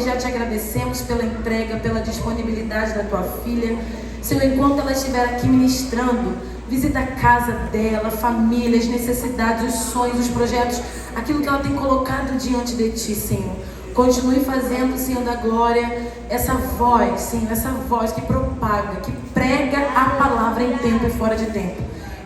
Já te agradecemos pela entrega, pela disponibilidade da tua filha. Senhor, enquanto ela estiver aqui ministrando, visita a casa dela, a família, as necessidades, os sonhos, os projetos, aquilo que ela tem colocado diante de ti, Senhor. Continue fazendo, Senhor da glória, essa voz, Senhor, essa voz que propaga, que prega a palavra em tempo e fora de tempo.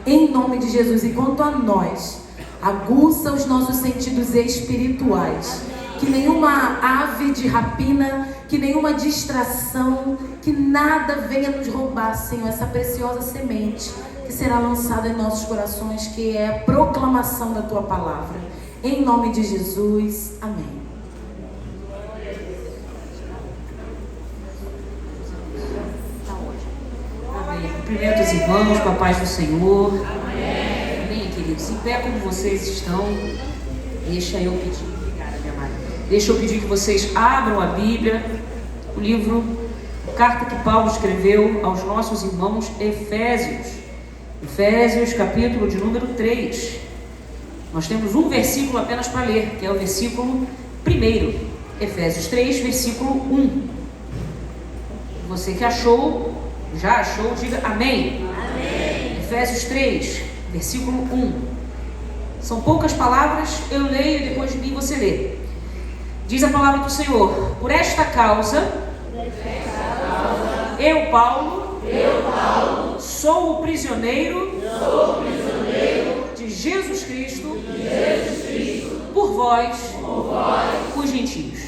Em nome de Jesus. E quanto a nós, aguça os nossos sentidos espirituais. Que nenhuma ave de rapina, que nenhuma distração, que nada venha nos roubar, Senhor, essa preciosa semente que será lançada em nossos corações, que é a proclamação da tua palavra. Em nome de Jesus. Amém. Amém. Cumprimento os irmãos com a paz do Senhor. Amém. Amém, queridos. Em pé como vocês estão, deixa eu pedir. Deixa eu pedir que vocês abram a Bíblia, o livro, a carta que Paulo escreveu aos nossos irmãos Efésios. Efésios, capítulo de número 3. Nós temos um versículo apenas para ler, que é o versículo 1. Efésios 3, versículo 1. Você que achou, já achou, diga amém. Amém. Efésios 3, versículo 1. São poucas palavras, eu leio e depois de mim você lê. Diz a palavra do Senhor: por esta causa, eu, Paulo, sou o prisioneiro de Jesus Cristo, por vós, os gentios.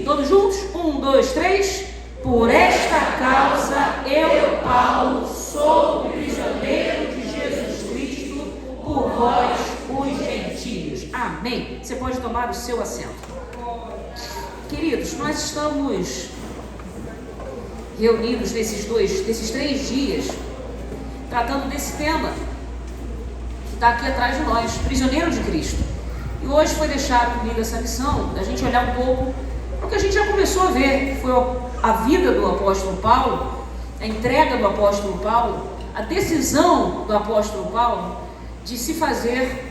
Todos juntos? 1, 2, 3. Por esta causa, eu, Paulo, sou o prisioneiro de Jesus Cristo, por vós, os gentios. Amém. Você pode tomar o seu assento. Queridos, nós estamos reunidos nesses 3 dias, tratando desse tema que está aqui atrás de nós, prisioneiro de Cristo. E hoje foi deixado comigo essa missão, da gente olhar um pouco para o que a gente já começou a ver, que foi a vida do apóstolo Paulo, a entrega do apóstolo Paulo, a decisão do apóstolo Paulo de se fazer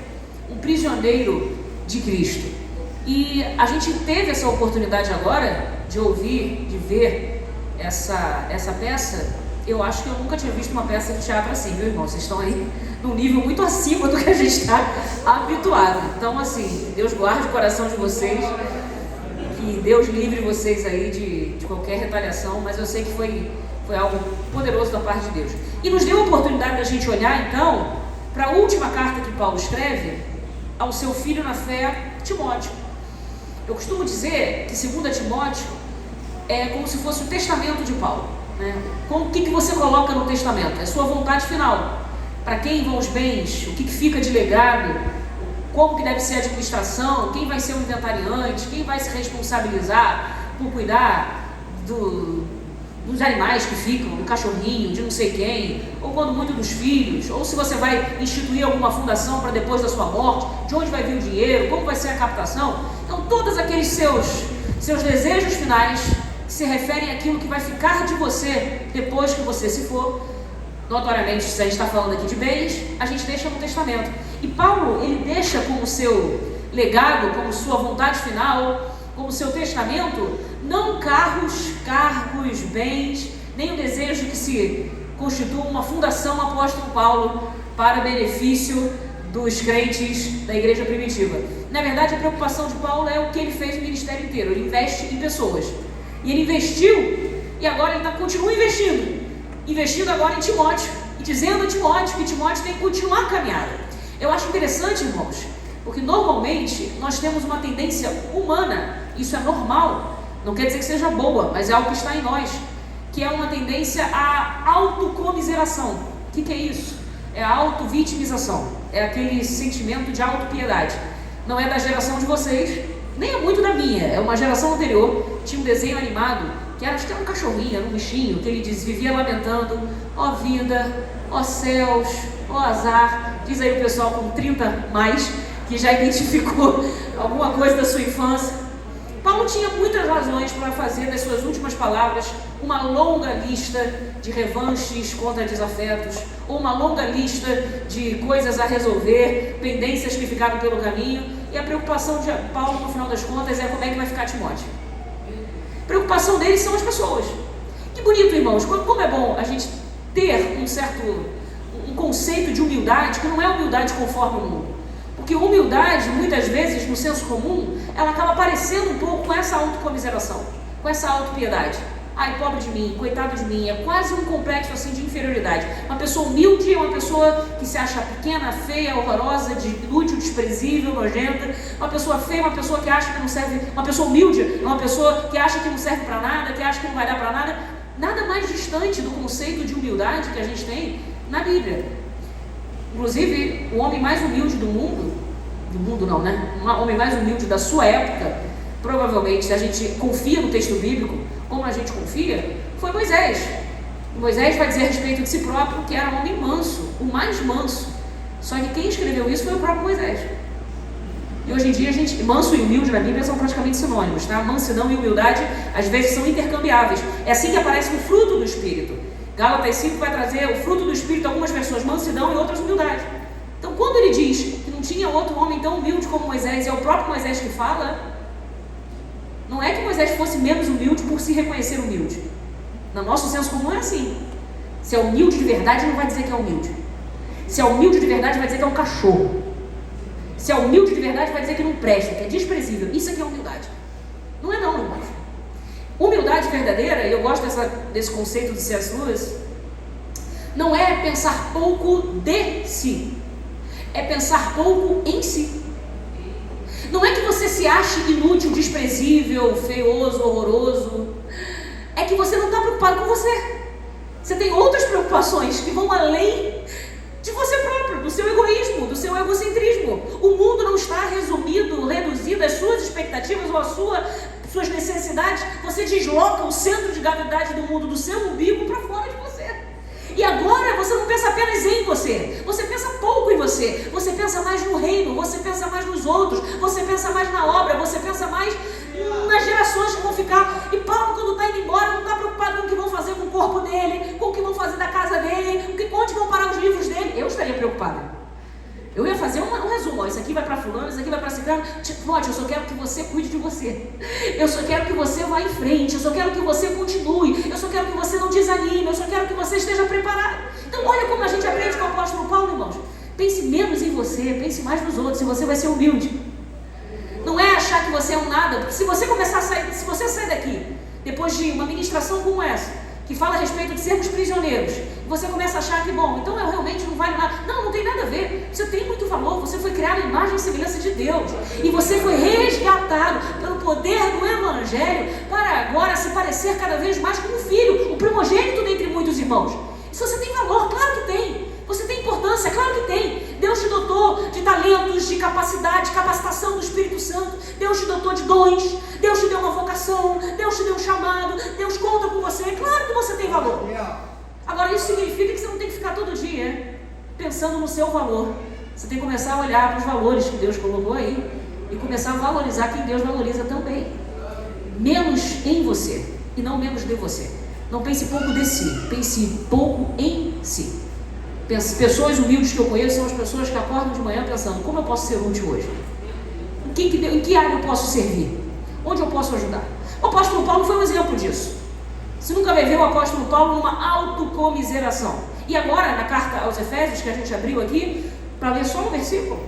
um prisioneiro de Cristo. E a gente teve essa oportunidade agora de ouvir, de ver essa peça. Eu acho que eu nunca tinha visto uma peça de teatro assim, viu, irmão? Vocês estão aí num nível muito acima do que a gente está habituado. Então, assim, Deus guarde o coração de vocês, que Deus livre vocês aí de qualquer retaliação, mas eu sei que foi algo poderoso da parte de Deus. E nos deu a oportunidade da gente olhar, então, para a última carta que Paulo escreve ao seu filho na fé, Timóteo. Eu costumo dizer que 2 Timóteo é como se fosse o testamento de Paulo, né? O que você coloca no testamento? É a sua vontade final. Para quem vão os bens, o que fica de legado, como que deve ser a administração, quem vai ser o inventariante, quem vai se responsabilizar por cuidar dos animais que ficam, do cachorrinho, de não sei quem, ou quando muito dos filhos, ou se você vai instituir alguma fundação para depois da sua morte, de onde vai vir o dinheiro, como vai ser a captação. Então todos aqueles seus desejos finais que se referem àquilo que vai ficar de você depois que você se for. Notoriamente, se a gente está falando aqui de bens, a gente deixa no testamento. E Paulo, ele deixa como seu legado, como sua vontade final, como seu testamento, não cargos, bens, nem o desejo que se constitua uma fundação apóstolo Paulo para benefício dos crentes da igreja primitiva. Na verdade, a preocupação de Paulo é o que ele fez no ministério inteiro. Ele investe em pessoas. E ele investiu, e agora ele continua investindo agora em Timóteo, e dizendo a Timóteo que Timóteo tem que continuar a caminhada. Eu acho interessante, irmãos, porque normalmente nós temos uma tendência humana, isso é normal, não quer dizer que seja boa, mas é algo que está em nós, que é uma tendência à autocomiseração. O que é isso? É a autovitimização, é aquele sentimento de autopiedade. Não é da geração de vocês, nem é muito da minha, é uma geração anterior. Tinha um desenho animado, que acho que era um cachorrinho, era um bichinho, que ele vivia lamentando: ó vida, ó céus, ó azar. Diz aí o pessoal com 30 mais, que já identificou alguma coisa da sua infância. Paulo tinha muitas razões para fazer das suas últimas palavras uma longa lista de revanches contra desafetos, ou uma longa lista de coisas a resolver, pendências que ficaram pelo caminho. E a preocupação de Paulo, no final das contas, é como é que vai ficar Timóteo. A preocupação deles são as pessoas. Que bonito, irmãos, como é bom a gente ter um conceito de humildade, que não é humildade conforme o mundo. Porque humildade, muitas vezes, no senso comum, ela acaba parecendo um pouco com essa autocomiseração, com essa autopiedade. Ai, pobre de mim, coitado de mim, é quase um complexo assim de inferioridade. Uma pessoa humilde é uma pessoa que se acha pequena, feia, horrorosa, inútil, desprezível, nojenta. Uma pessoa feia, uma pessoa que acha que não serve, uma pessoa humilde é uma pessoa que acha que não serve para nada, que acha que não vai dar para nada. Nada mais distante do conceito de humildade que a gente tem na Bíblia. Inclusive, o homem mais humilde do mundo não, né? O homem mais humilde da sua época, provavelmente, se a gente confia no texto bíblico, como a gente confia, foi Moisés. E Moisés vai dizer a respeito de si próprio que era um homem manso, o mais manso. Só que quem escreveu isso foi o próprio Moisés. E hoje em dia, manso e humilde na Bíblia são praticamente sinônimos, tá? Mansidão e humildade, às vezes, são intercambiáveis. É assim que aparece o fruto do Espírito. Gálatas 5 vai trazer o fruto do Espírito, algumas pessoas mansidão e outras humildade. Então, quando ele diz que não tinha outro homem tão humilde como Moisés, e é o próprio Moisés que fala, não é que Moisés fosse menos humilde por se reconhecer humilde. No nosso senso comum é assim. Se é humilde de verdade, não vai dizer que é humilde. Se é humilde de verdade, vai dizer que é um cachorro. Se é humilde de verdade, vai dizer que não presta, que é desprezível. Isso aqui é humildade. Não é não, irmãos. Humildade verdadeira, e eu gosto desse conceito de C.S. Lewis, não é pensar pouco de si, é pensar pouco em si. Não é que você se ache inútil, desprezível, feioso, horroroso. É que você não está preocupado com você. Você tem outras preocupações que vão além de você próprio, do seu egoísmo, do seu egocentrismo. O mundo não está reduzido às suas expectativas ou às suas necessidades. Você desloca o centro de gravidade do mundo, do seu umbigo, para fora de você. E agora você não pensa apenas em você, você pensa pouco em você, você pensa mais no reino, você pensa mais nos outros, você pensa mais na obra, você pensa mais nas gerações que vão ficar. E Paulo, quando está indo embora, não está preocupado com o que vão fazer com o corpo dele, com o que vão fazer da casa dele, onde vão parar os livros dele. Eu estaria preocupada. Eu ia fazer um resumo, ó, isso aqui vai para fulano, isso aqui vai para ciclano. Timóteo, eu só quero que você cuide de você. Eu só quero que você vá em frente, eu só quero que você continue, eu só quero que você não desanime, eu só quero que você esteja preparado. Então olha como a gente aprende com o apóstolo Paulo, irmãos. Pense menos em você, pense mais nos outros, e você vai ser humilde. Não é achar que você é um nada, porque se você começar a sair, se você sair daqui, depois de uma ministração como essa, que fala a respeito de sermos prisioneiros, você começa a achar que, bom, então eu realmente não vale nada. Não, não tem nada a ver. Você tem muito valor, você foi criado à imagem e semelhança de Deus. E você foi resgatado pelo poder do Evangelho para agora se parecer cada vez mais com um filho, o primogênito dentre muitos irmãos. Se você tem valor, claro que tem. Você tem importância, claro que tem. Deus te dotou de talentos, de capacidade, capacitação do Espírito Santo. Deus te dotou de dons. Deus te deu uma vocação. Deus te deu um chamado. Deus conta com você. Claro que você tem valor. Agora, isso significa que você não tem que ficar todo dia pensando no seu valor. Você tem que começar a olhar para os valores que Deus colocou aí e começar a valorizar quem Deus valoriza também. Menos em você e não menos de você. Não pense pouco de si, pense pouco em si. Pessoas humildes que eu conheço são as pessoas que acordam de manhã pensando: como eu posso ser útil hoje? Em que área eu posso servir? Onde eu posso ajudar? O apóstolo Paulo foi um exemplo disso. Você nunca vai ver o apóstolo Paulo numa autocomiseração. E agora, na carta aos Efésios, que a gente abriu aqui, para ler só um versículo,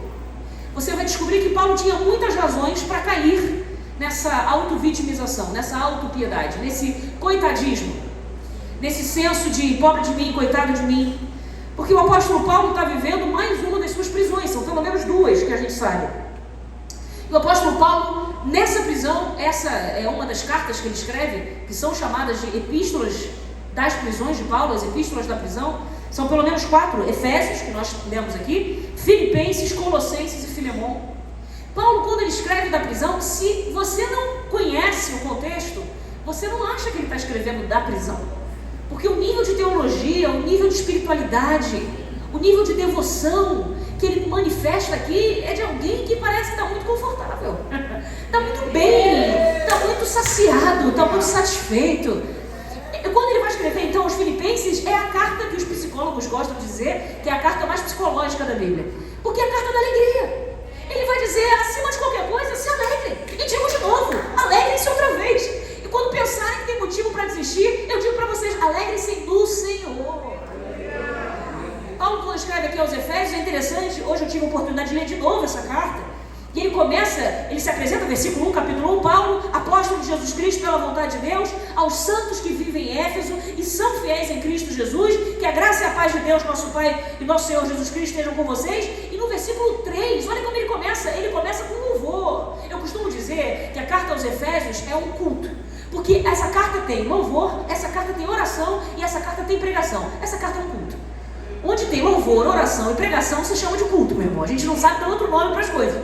você vai descobrir que Paulo tinha muitas razões para cair nessa autovitimização, nessa autopiedade, nesse coitadismo, nesse senso de pobre de mim, coitado de mim. Porque o apóstolo Paulo está vivendo mais uma das suas prisões, são pelo menos duas que a gente sabe. E o apóstolo Paulo, nessa prisão, essa é uma das cartas que ele escreve, que são chamadas de epístolas das prisões de Paulo, as epístolas da prisão, são pelo menos 4, Efésios, que nós lemos aqui, Filipenses, Colossenses e Filemon. Paulo, quando ele escreve da prisão, se você não conhece o contexto, você não acha que ele está escrevendo da prisão. Porque o nível de teologia, o nível de espiritualidade, o nível de devoção que ele manifesta aqui é de alguém que parece estar muito confortável, está muito bem, está muito saciado, está muito satisfeito. Quando ele vai escrever então os Filipenses, é a carta que os psicólogos gostam de dizer que é a carta mais psicológica da Bíblia, porque é a carta da alegria. Ele vai dizer, acima de qualquer coisa, se alegrem. E digo de novo, alegrem-se outra vez. E quando Jesus Cristo pela vontade de Deus, aos santos que vivem em Éfeso e são fiéis em Cristo Jesus, que a graça e a paz de Deus, nosso Pai e nosso Senhor Jesus Cristo estejam com vocês. E no versículo 3, olha como ele começa com louvor. Eu costumo dizer que a carta aos Efésios é um culto, porque essa carta tem louvor, essa carta tem oração e essa carta tem pregação. Essa carta é um culto. Onde tem louvor, oração e pregação se chama de culto, meu irmão. A gente não sabe dar outro nome para as coisas.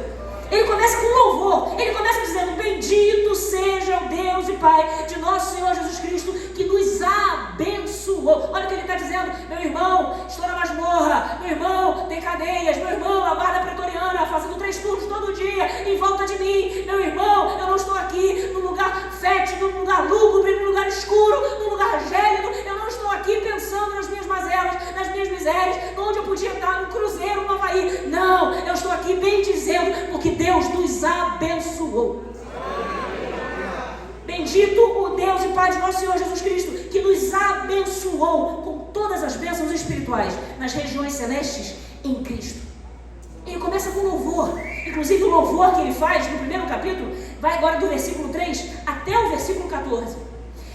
Ele começa com louvor, ele começa dizendo: bendito seja o Deus e Pai de nosso Senhor Jesus Cristo, que nos abençoou. Olha o que ele está dizendo: meu irmão, estou na masmorra, meu irmão, tem cadeias, meu irmão, a guarda pretoriana, fazendo 3 turnos todo dia em volta de mim, meu irmão, eu não estou aqui num lugar fétido, num lugar lúgubre, num lugar escuro, num lugar gélido, eu não estou aqui pensando nas minhas mazelas, nas minhas misérias, onde eu podia estar num cruzeiro no Havaí. Não, eu estou aqui bendizendo, porque Deus nos abençoou. Bendito o Deus e Pai de nosso Senhor Jesus Cristo, que nos abençoou com todas as bênçãos espirituais nas regiões celestes em Cristo. Ele começa com louvor. Inclusive o louvor que ele faz no primeiro capítulo vai agora do versículo 3 até o versículo 14.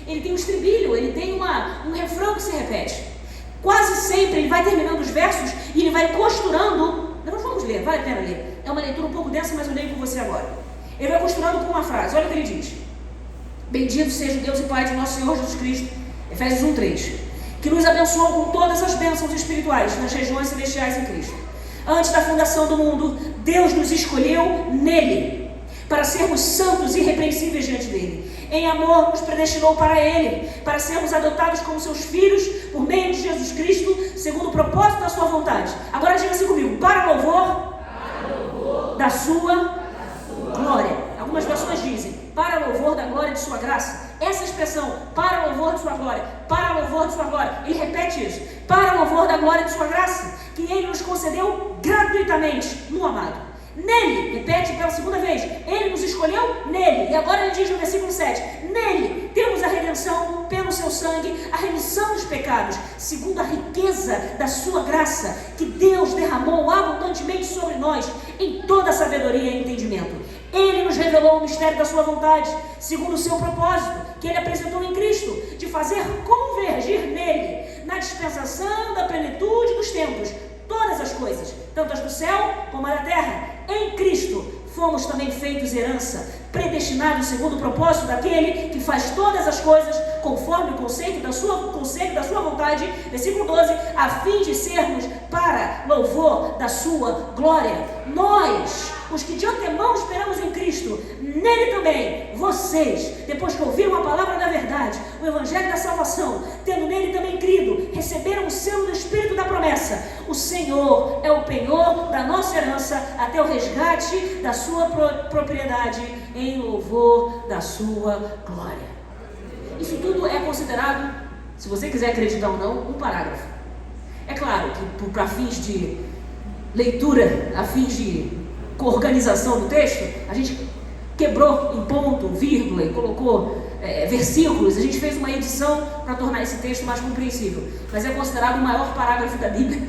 Ele tem um estribilho, ele tem um refrão que se repete. Quase sempre ele vai terminando os versos e ele vai costurando. Nós vamos ler, vale a pena ler. É uma leitura um pouco densa, mas eu leio com você agora. Ele vai costurando com uma frase. Olha o que ele diz: bendito seja o Deus e Pai de nosso Senhor Jesus Cristo, Efésios 1:3, que nos abençoou com todas as bênçãos espirituais nas regiões celestiais em Cristo. Antes da fundação do mundo, Deus nos escolheu nele, para sermos santos e irrepreensíveis diante dele. Em amor nos predestinou para ele, para sermos adotados como seus filhos, por meio de Jesus Cristo, segundo o propósito da sua vontade. Agora diga assim comigo: para louvor da sua glória. Algumas versões dizem: para louvor da glória de sua graça. Essa expressão, para louvor de sua glória, para louvor de sua glória, ele repete isso: para louvor da glória de sua graça, que ele nos concedeu gratuitamente no amado. Nele, repete pela segunda vez, ele nos escolheu nele. E agora ele diz no versículo 7: nele temos a redenção pelo seu sangue, a remissão dos pecados, segundo a riqueza da sua graça, que Deus derramou abundantemente sobre nós, em toda sabedoria e entendimento. Ele nos revelou o mistério da sua vontade, segundo o seu propósito, que ele apresentou em Cristo, de fazer convergir nele, na dispensação da plenitude dos tempos, todas as coisas, tanto as do céu como as da terra. Em Cristo fomos também feitos herança, predestinados segundo o propósito daquele que faz todas as coisas conforme o conceito da sua vontade, versículo 12, a fim de sermos para louvor da sua glória. Nós, os que de antemão esperamos em Cristo, nele também, vocês, depois que ouviram a palavra da verdade, o evangelho da salvação, tendo nele também crido, receberam o selo do Espírito da promessa. O Senhor é o penhor da nossa herança, até o resgate da sua propriedade, em louvor da sua glória. Isso tudo é considerado, se você quiser acreditar ou não, um parágrafo. É claro que para fins de leitura, a fins de organização do texto, a gente quebrou em ponto, vírgula e colocou versículos. A gente fez uma edição para tornar esse texto mais compreensível, mas é considerado o maior parágrafo da Bíblia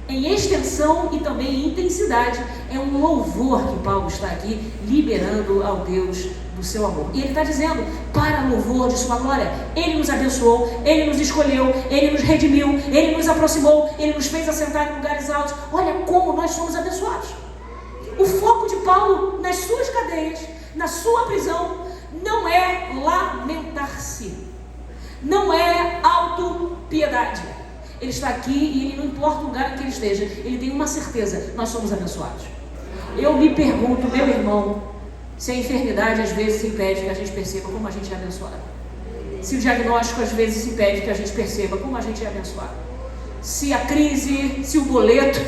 em extensão e também em intensidade. É um louvor que Paulo está aqui liberando ao Deus do seu amor. E ele está dizendo: para louvor de sua glória. Ele nos abençoou, ele nos escolheu, ele nos redimiu, ele nos aproximou, ele nos fez assentar em lugares altos. Olha como nós somos abençoados. O foco de Paulo nas suas cadeias, na sua prisão, não é lamentar-se, não é autopiedade. Ele está aqui e ele não importa o lugar em que ele esteja, ele tem uma certeza: nós somos abençoados. Eu me pergunto, meu irmão, se a enfermidade às vezes impede que a gente perceba como a gente é abençoado. Se o diagnóstico às vezes impede que a gente perceba como a gente é abençoado. Se a crise, se o boleto,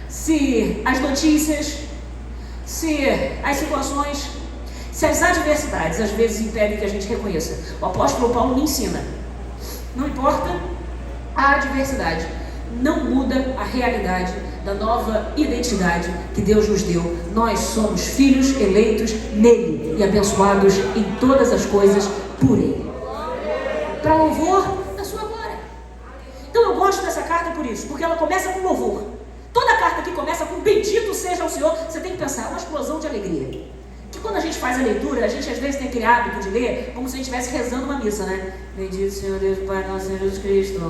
se as notícias, se as situações, se as adversidades às vezes impedem que a gente reconheça. O apóstolo Paulo me ensina: não importa a adversidade, não muda a realidade da nova identidade que Deus nos deu. Nós somos filhos eleitos nele e abençoados em todas as coisas por ele, para louvor da sua glória. Então eu gosto dessa carta por isso, porque ela começa com louvor. Toda carta que começa com bendito seja o Senhor, você tem que pensar: uma explosão de alegria. Que Quando a gente faz a leitura, a gente às vezes tem aquele hábito de ler como se a gente estivesse rezando uma missa, né? Bendito Senhor Deus, Pai nosso Senhor Jesus Cristo.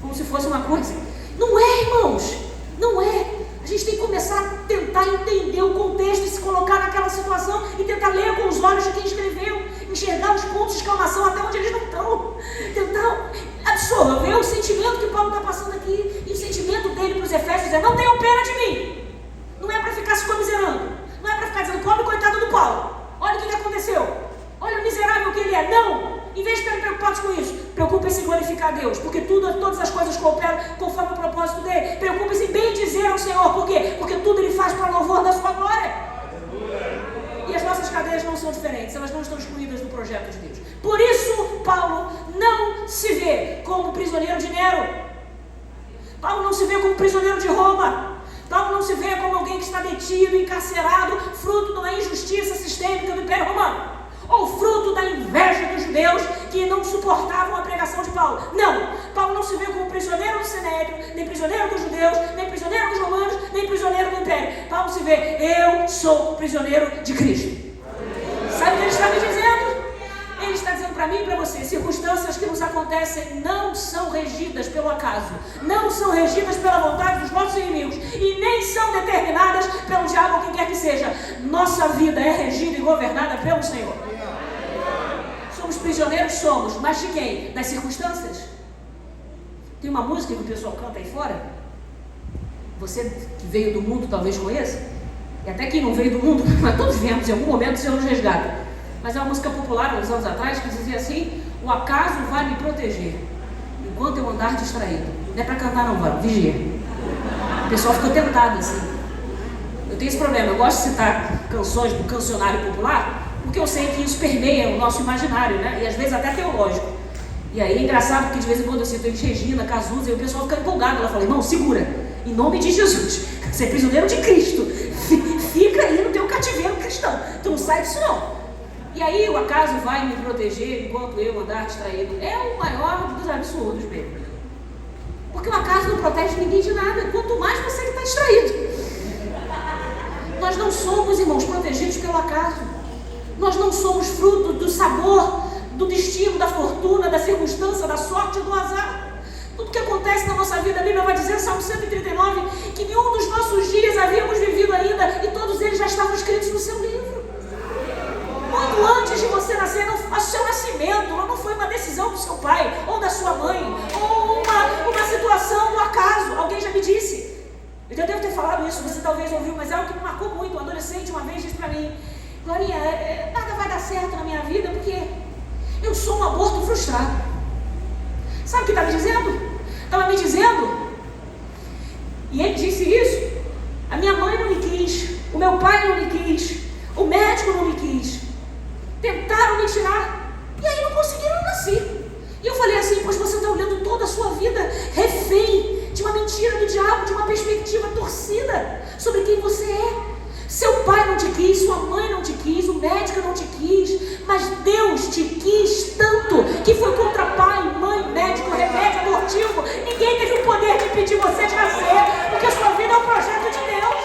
Como se fosse uma coisa. Não é, irmãos. Não é. A gente tem que começar a tentar entender o contexto e se colocar naquela situação e tentar ler com os olhos de quem escreveu, enxergar os pontos de exclamação até onde eles não estão, tentar absorver o sentimento que Paulo está passando aqui. E o sentimento dele para os Efésios é: não tenham pena de mim. Não é para ficar se comiserando, não é para ficar dizendo pobre coitado do Paulo, olha o que aconteceu, olha o miserável que ele é. Não! Em vez de estarem preocupados com isso, preocupem-se em glorificar a Deus, porque todas as coisas cooperam conforme o propósito dele. Preocupem-se em bem dizer ao Senhor. Por quê? Porque tudo ele faz para louvor da sua glória. E as nossas cadeias não são diferentes, elas não estão excluídas do projeto de Deus. Por isso, Paulo não se vê como prisioneiro de Nero. Paulo não se vê como prisioneiro de Roma. Paulo não se vê como alguém que está detido, encarcerado, fruto de uma injustiça sistêmica do Império Romano, ou fruto da inveja dos judeus que não suportavam a pregação de Paulo. Não, Paulo não se vê como prisioneiro do Sinédrio, nem prisioneiro dos judeus, nem prisioneiro dos romanos, nem prisioneiro do Império. Paulo se vê: eu sou prisioneiro de Cristo. Sabe o que ele está me dizendo? Ele está dizendo para mim e para você: circunstâncias que nos acontecem não são regidas pelo acaso, não são regidas pela vontade dos nossos inimigos e nem são determinadas pelo diabo ou quem quer que seja. Nossa vida é regida e governada pelo Senhor. Somos prisioneiros, somos, mas de quem? Das circunstâncias. Tem uma música que o pessoal canta aí fora, você que veio do mundo talvez conheça, e até quem não veio do mundo, mas todos viemos em algum momento, o Senhor nos resgata. Mas é uma música popular, uns anos atrás, que dizia assim: o acaso vai me proteger enquanto eu andar distraído. Não é para cantar não, vai, vigia. O pessoal ficou tentado assim. Eu tenho esse problema, eu gosto de citar canções do cancionário popular, porque eu sei que isso permeia o nosso imaginário, né? E às vezes até teológico. E aí é engraçado porque de vez em quando eu cito Elis Regina, Cazuza, e o pessoal fica empolgado. Ela fala: irmão, segura, em nome de Jesus, você é prisioneiro de Cristo, fica aí no teu cativeiro cristão, tu não sai disso não. E aí o acaso vai me proteger enquanto eu andar distraído. É o maior dos absurdos mesmo. Porque o acaso não protege ninguém de nada, quanto mais você que está distraído. Nós não somos, irmãos, protegidos pelo acaso. Nós não somos fruto do sabor, do destino, da fortuna, da circunstância, da sorte, do azar. Tudo que acontece na nossa vida, a Bíblia vai dizer, Salmo 139, que nenhum dos nossos dias havíamos vivido ainda e todos eles já estavam escritos no seu livro. Muito antes de você nascer, o seu nascimento não foi uma decisão do seu pai ou da sua mãe, ou uma situação, um acaso. Alguém já me disse, eu já devo ter falado isso, você talvez ouviu, mas é algo que me marcou muito. Um adolescente uma vez disse para mim: Glorinha, nada vai dar certo na minha vida porque eu sou um aborto frustrado. Sabe o que estava me dizendo? Estava me dizendo, e ele disse isso: a minha mãe não me quis, o meu pai não me quis, o médico não me quis, tentaram me tirar, e aí não conseguiram nascer. E eu falei assim: pois você está olhando toda a sua vida refém de uma mentira do diabo, de uma perspectiva torcida sobre quem você é. Seu pai não te quis, sua mãe não te quis, o médico não te quis, mas Deus te quis tanto que foi contra pai, mãe, médico, remédio, abortivo. Ninguém teve o poder de impedir você de nascer, porque a sua vida é um projeto de Deus.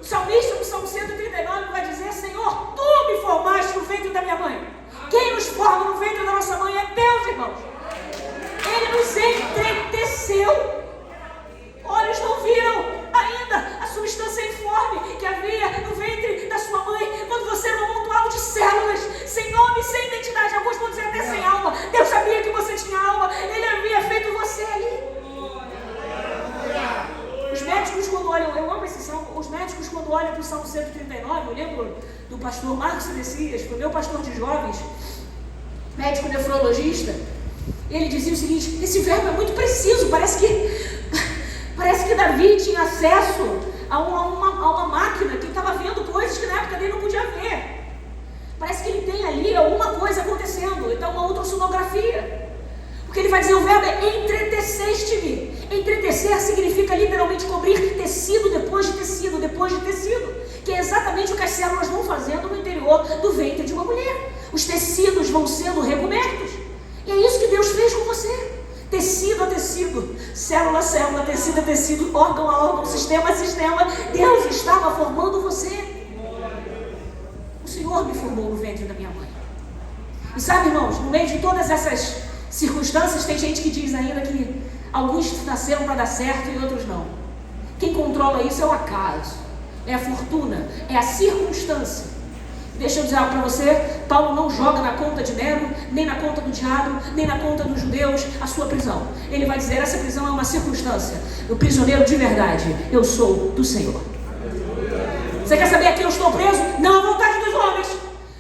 O salmista no Salmo 139 vai dizer: Senhor, tu me formaste no ventre da minha mãe. Quem nos forma no ventre da nossa mãe é Deus, irmãos. Ele nos entreteceu. Olhos não viram ainda a substância informe que havia no ventre da sua mãe, quando você era um amontoado de células, sem nome, sem identidade, alguns vão dizer até sem alma. Deus sabia que você tinha alma, Ele havia feito você ali. Os médicos quando olham, eu amo esse salmo, os médicos quando olham para o Salmo 139, eu lembro do pastor Marcos Messias, foi meu pastor de jovens, médico nefrologista, e ele dizia o seguinte: esse verbo é muito preciso, parece que Davi tinha acesso a uma máquina que estava vendo coisas que na época dele não podia ver. Parece que ele tem ali alguma coisa acontecendo, então uma ultrassonografia. Porque ele vai dizer, o verbo é entreteceste-me. Entretecer significa literalmente cobrir tecido depois de tecido, depois de tecido, que é exatamente o que as células vão fazendo no interior do ventre de uma mulher. Os tecidos vão sendo recobertos. E é isso que Deus fez com você. tecido a tecido, célula a célula, tecido a tecido, órgão a órgão, sistema a sistema. Deus estava formando você. O Senhor me formou no ventre da minha mãe. E sabe, irmãos, no meio de todas essas circunstâncias, tem gente que diz ainda que alguns nasceram para dar certo e outros não. Quem controla isso é o acaso, é a fortuna, é a circunstância. Deixa eu dizer algo para você, Paulo não joga na conta de Nero, nem na conta do diabo, nem na conta dos judeus a sua prisão. Ele vai dizer, essa prisão é uma circunstância. O prisioneiro de verdade, eu sou do Senhor. Você quer saber a quem eu estou preso? Não à vontade dos homens,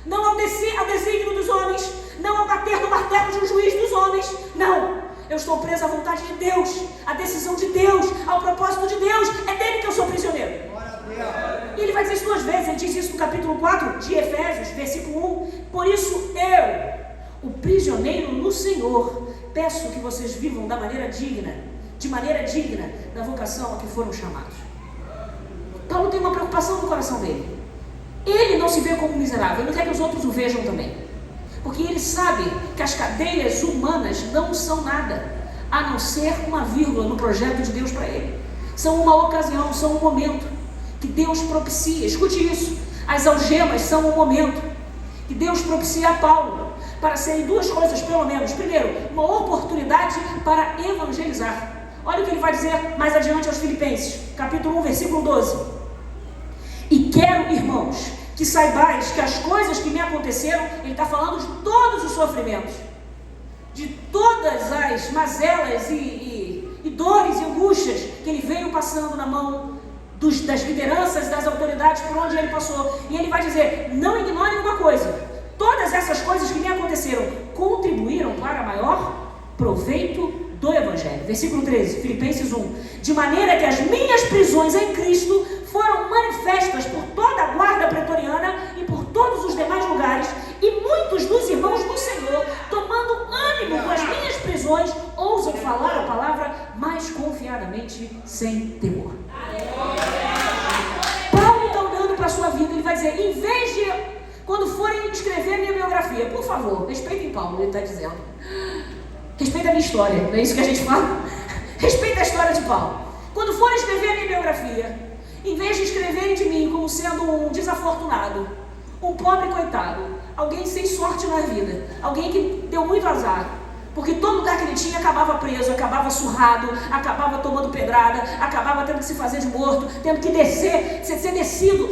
não ao desígnio dos homens, não ao bater no martelo de um juiz dos homens. Não, eu estou preso à vontade de Deus, à decisão de Deus, ao propósito de Deus. É dele que eu sou prisioneiro. E ele vai dizer isso 2 vezes. Ele diz isso no capítulo 4 de Efésios, versículo 1. Por isso eu, o prisioneiro no Senhor, peço que vocês vivam de maneira digna da vocação a que foram chamados. Paulo tem uma preocupação no coração dele. Ele não se vê como miserável, ele não quer que os outros o vejam também, porque ele sabe que as cadeias humanas não são nada, a não ser uma vírgula no projeto de Deus para ele. São uma ocasião, são um momento que Deus propicia. Escute isso, as algemas são um momento que Deus propicia a Paulo para serem 2 coisas pelo menos. Primeiro, uma oportunidade para evangelizar. Olha o que ele vai dizer mais adiante aos Filipenses, capítulo 1, versículo 12. E quero, irmãos, que saibais que as coisas que me aconteceram, ele está falando de todos os sofrimentos, de todas as mazelas e dores e angústias que ele veio passando na mão das lideranças, das autoridades por onde ele passou. E ele vai dizer, não ignorem uma coisa, todas essas coisas que me aconteceram contribuíram para maior proveito do Evangelho. Versículo 13, Filipenses 1. De maneira que as minhas prisões em Cristo foram manifestas por toda a guarda pretoriana e por todos os demais lugares, e muitos dos irmãos do Senhor, tomando ânimo com as minhas prisões, ousam falar a palavra mais confiadamente, sem temor. Paulo está olhando para a sua vida, ele vai dizer, em vez de, quando forem escrever a minha biografia, por favor, respeitem Paulo, ele está dizendo, respeita a minha história, não é isso que a gente fala? Respeita a história de Paulo. Quando forem escrever a minha biografia, em vez de escreverem de mim como sendo um desafortunado, um pobre coitado, alguém sem sorte na vida, alguém que deu muito azar, porque todo lugar que ele tinha acabava preso, acabava surrado, acabava tomando pedrada, acabava tendo que se fazer de morto, tendo que ser descido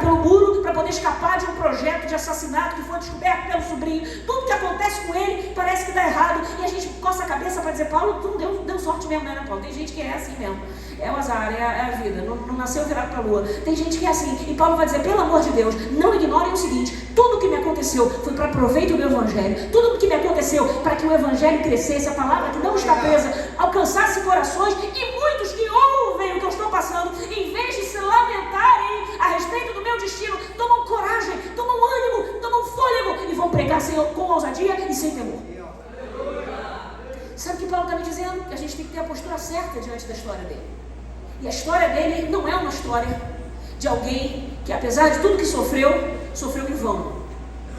pelo muro para poder escapar de um projeto de assassinato que foi descoberto pelo sobrinho. Tudo que acontece com ele parece que dá errado, e a gente coça a cabeça para dizer, Paulo, tu não deu sorte mesmo, né, Paulo? Tem gente que é assim mesmo, é o azar, é a vida, não nasceu virado para a lua. Tem gente que é assim, e Paulo vai dizer, pelo amor de Deus, não ignorem o seguinte, tudo que me aconteceu foi para proveito do Evangelho, tudo que me aconteceu para que o Evangelho crescesse, a palavra que não está presa, alcançasse corações, e muitos que ouvem o que eu estou passando, em vez de se lamentarem a respeito do meu destino, tomam coragem, tomam ânimo, tomam fôlego e vão pregar com ousadia e sem temor. Sabe o que Paulo está me dizendo? Que a gente tem que ter a postura certa diante da história dele. E a história dele não é uma história de alguém que, apesar de tudo que sofreu em vão,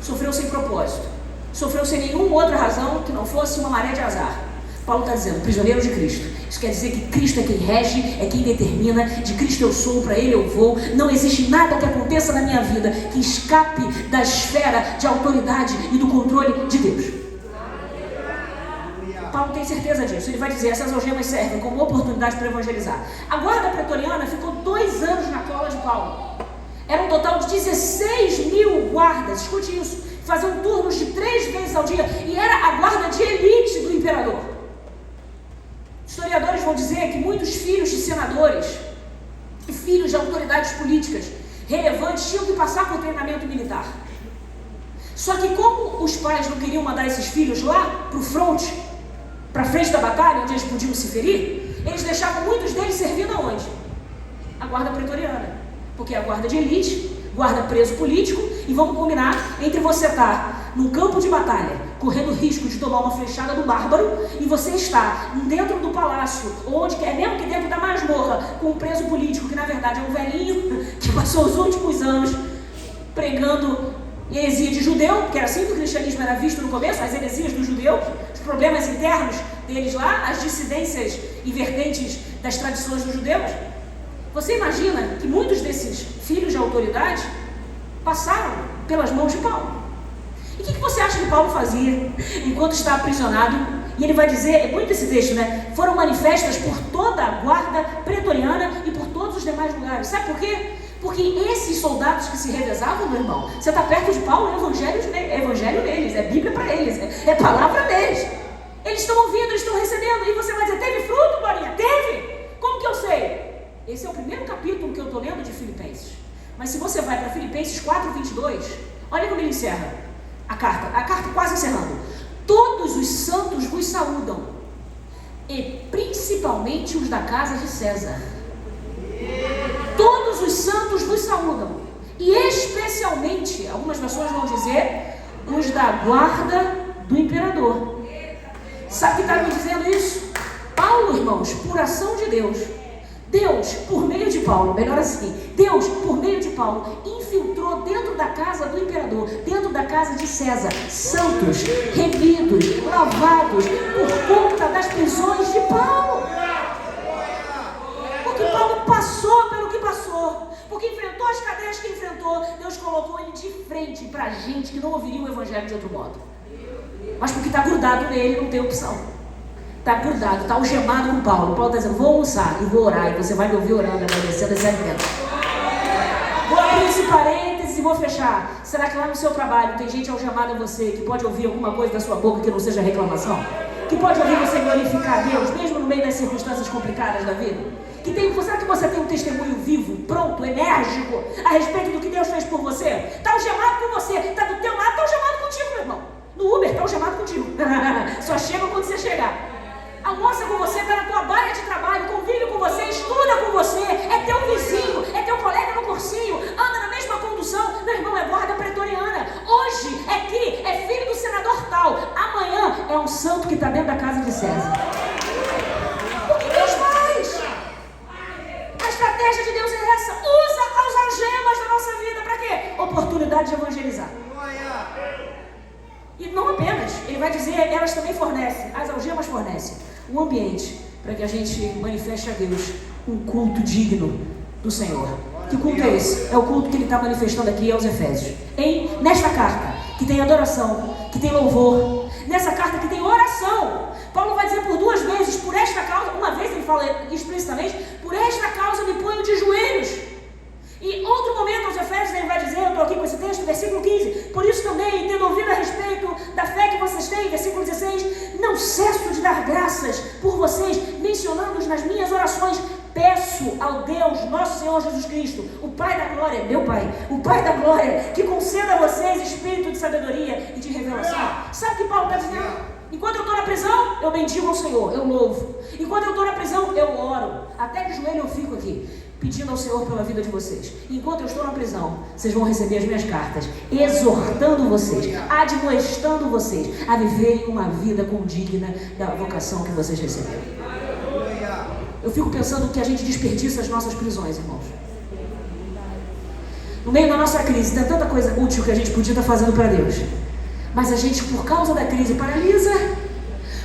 sofreu sem propósito, sofreu sem nenhuma outra razão que não fosse uma maré de azar. Paulo está dizendo, prisioneiro de Cristo. Isso quer dizer que Cristo é quem rege, é quem determina, de Cristo eu sou, para Ele eu vou. Não existe nada que aconteça na minha vida que escape da esfera de autoridade e do controle de Deus. Paulo tem certeza disso. Ele vai dizer, essas algemas servem como oportunidade para evangelizar. A guarda pretoriana ficou 2 anos na cola de Paulo. Era um total de 16 mil guardas, escute isso, faziam turnos de 3 vezes ao dia, e era a guarda de elite do imperador. Historiadores vão dizer que muitos filhos de senadores e filhos de autoridades políticas relevantes tinham que passar por treinamento militar. Só que como os pais não queriam mandar esses filhos lá para o fronte, para frente da batalha, onde eles podiam se ferir, eles deixavam muitos deles servindo aonde? A guarda pretoriana, porque é a guarda de elite, guarda preso político, e vamos combinar, entre você estar num campo de batalha, correndo risco de tomar uma flechada do bárbaro, e você está dentro do palácio, onde quer, mesmo que dentro da masmorra, com um preso político, que na verdade é um velhinho, que passou os últimos anos pregando heresia de judeu, porque era assim que o cristianismo era visto no começo, as heresias dos judeus, os problemas internos deles lá, as dissidências e vertentes das tradições dos judeus. Você imagina que muitos desses filhos de autoridade passaram pelas mãos de Paulo. E o que você acha que Paulo fazia enquanto está aprisionado? E ele vai dizer, é muito esse texto, né? Foram manifestas por toda a guarda pretoriana e por todos os demais lugares. Sabe por quê? Porque esses soldados que se revezavam, meu irmão, você está perto de Paulo, é evangelho deles, é Bíblia para eles, é palavra deles. Eles estão ouvindo, eles estão recebendo. E você vai dizer, teve fruto, Glorinha? Teve? Como que eu sei? Esse é o primeiro capítulo que eu estou lendo de Filipenses. Mas se você vai para Filipenses 4:22, olha como ele encerra a carta quase encerrando. Todos os santos vos saúdam, e principalmente os da casa de César. Todos os santos vos saúdam, e especialmente, algumas versões vão dizer, os da guarda do imperador. Sabe o que está me dizendo isso? Paulo, irmãos, por ação de Deus, por meio de Paulo, melhor assim, Deus, por meio de Paulo, infiltrou dentro da casa do imperador, dentro da casa de César, santos, remidos, lavados, por conta das prisões de Paulo. Porque Paulo passou pelo que passou, porque enfrentou as cadeias que enfrentou, Deus colocou ele de frente para gente que não ouviria o evangelho de outro modo. Mas porque está grudado nele, não tem opção. Está grudado, está algemado com Paulo. Paulo está dizendo, vou almoçar e vou orar, e você vai me ouvir orando, agradecendo esse alimento. Vou abrir esse parênteses e vou fechar. Será que lá no seu trabalho tem gente algemada a você, que pode ouvir alguma coisa da sua boca que não seja reclamação? Que pode ouvir você glorificar a Deus, mesmo no meio das circunstâncias complicadas da vida? Será que você tem um testemunho vivo, pronto, enérgico, a respeito do que Deus fez por você? Está algemado com você, está do teu lado, está algemado contigo, meu irmão. No Uber, está algemado contigo. Só chega quando você chegar. Almoça com você, está na tua baia de trabalho, convive com você, estuda com você, é teu vizinho, é teu colega no cursinho, anda na mesma condução, meu irmão, é guarda pretoriana. Hoje é que é filho do senador tal, amanhã é um santo que está dentro da casa de César. O que Deus faz? A estratégia de Deus é essa, usa as algemas da nossa vida para quê? Oportunidade de evangelizar. E não apenas, ele vai dizer, elas também fornecem, as algemas fornecem um ambiente para que a gente manifeste a Deus um culto digno do Senhor. Que culto é esse? É o culto que ele está manifestando aqui aos Efésios. Nesta carta, que tem adoração, que tem louvor, nessa carta que tem oração. Paulo vai dizer por 2 vezes, por esta causa, uma vez ele fala explicitamente, por esta causa me ponho de joelhos. E outro momento aos Efésios ele vai dizer, eu estou aqui com esse texto, versículo 15, por isso também, tendo ouvido a respeito da fé que vocês têm, versículo 16, não cesso de dar graças por vocês, mencionando-os nas minhas orações, peço ao Deus, nosso Senhor Jesus Cristo, o Pai da Glória, meu Pai, o Pai da Glória, que conceda a vocês espírito de sabedoria e de revelação. Sabe o que Paulo está dizendo? Enquanto eu estou na prisão, eu bendigo ao Senhor, eu louvo. Enquanto eu estou na prisão, eu oro. Até de joelho eu fico aqui, pedindo ao Senhor pela vida de vocês. Enquanto eu estou na prisão, vocês vão receber as minhas cartas, exortando vocês, admoestando vocês a viverem uma vida condigna da vocação que vocês receberam. Eu fico pensando que a gente desperdiça as nossas prisões, irmãos. No meio da nossa crise, tem tanta coisa útil que a gente podia estar fazendo para Deus. Mas a gente, por causa da crise, paralisa.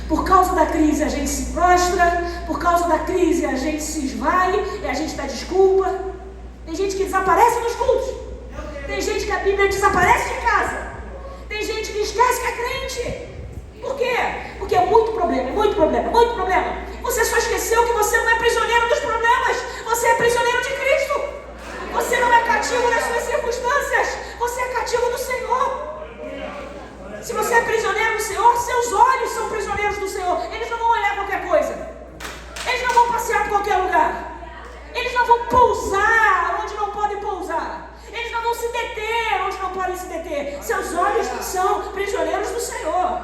Por causa da crise, a gente se prostra. Por causa da crise, a gente se esvai. E a gente dá desculpa. Tem gente que desaparece nos cultos. Tem gente que a Bíblia desaparece de casa. Tem gente que esquece que é crente. Por quê? Porque é muito problema, muito problema, muito problema. Você só esqueceu que você não é prisioneiro dos problemas. Você é prisioneiro de Cristo. Você não é cativo das suas circunstâncias. Você é cativo do Senhor. Se você é prisioneiro do Senhor, seus olhos são prisioneiros do Senhor. Eles não vão olhar qualquer coisa. Eles não vão passear por qualquer lugar. Eles não vão pousar onde não podem pousar. Eles não vão se deter onde não podem se deter. Seus olhos são prisioneiros do Senhor.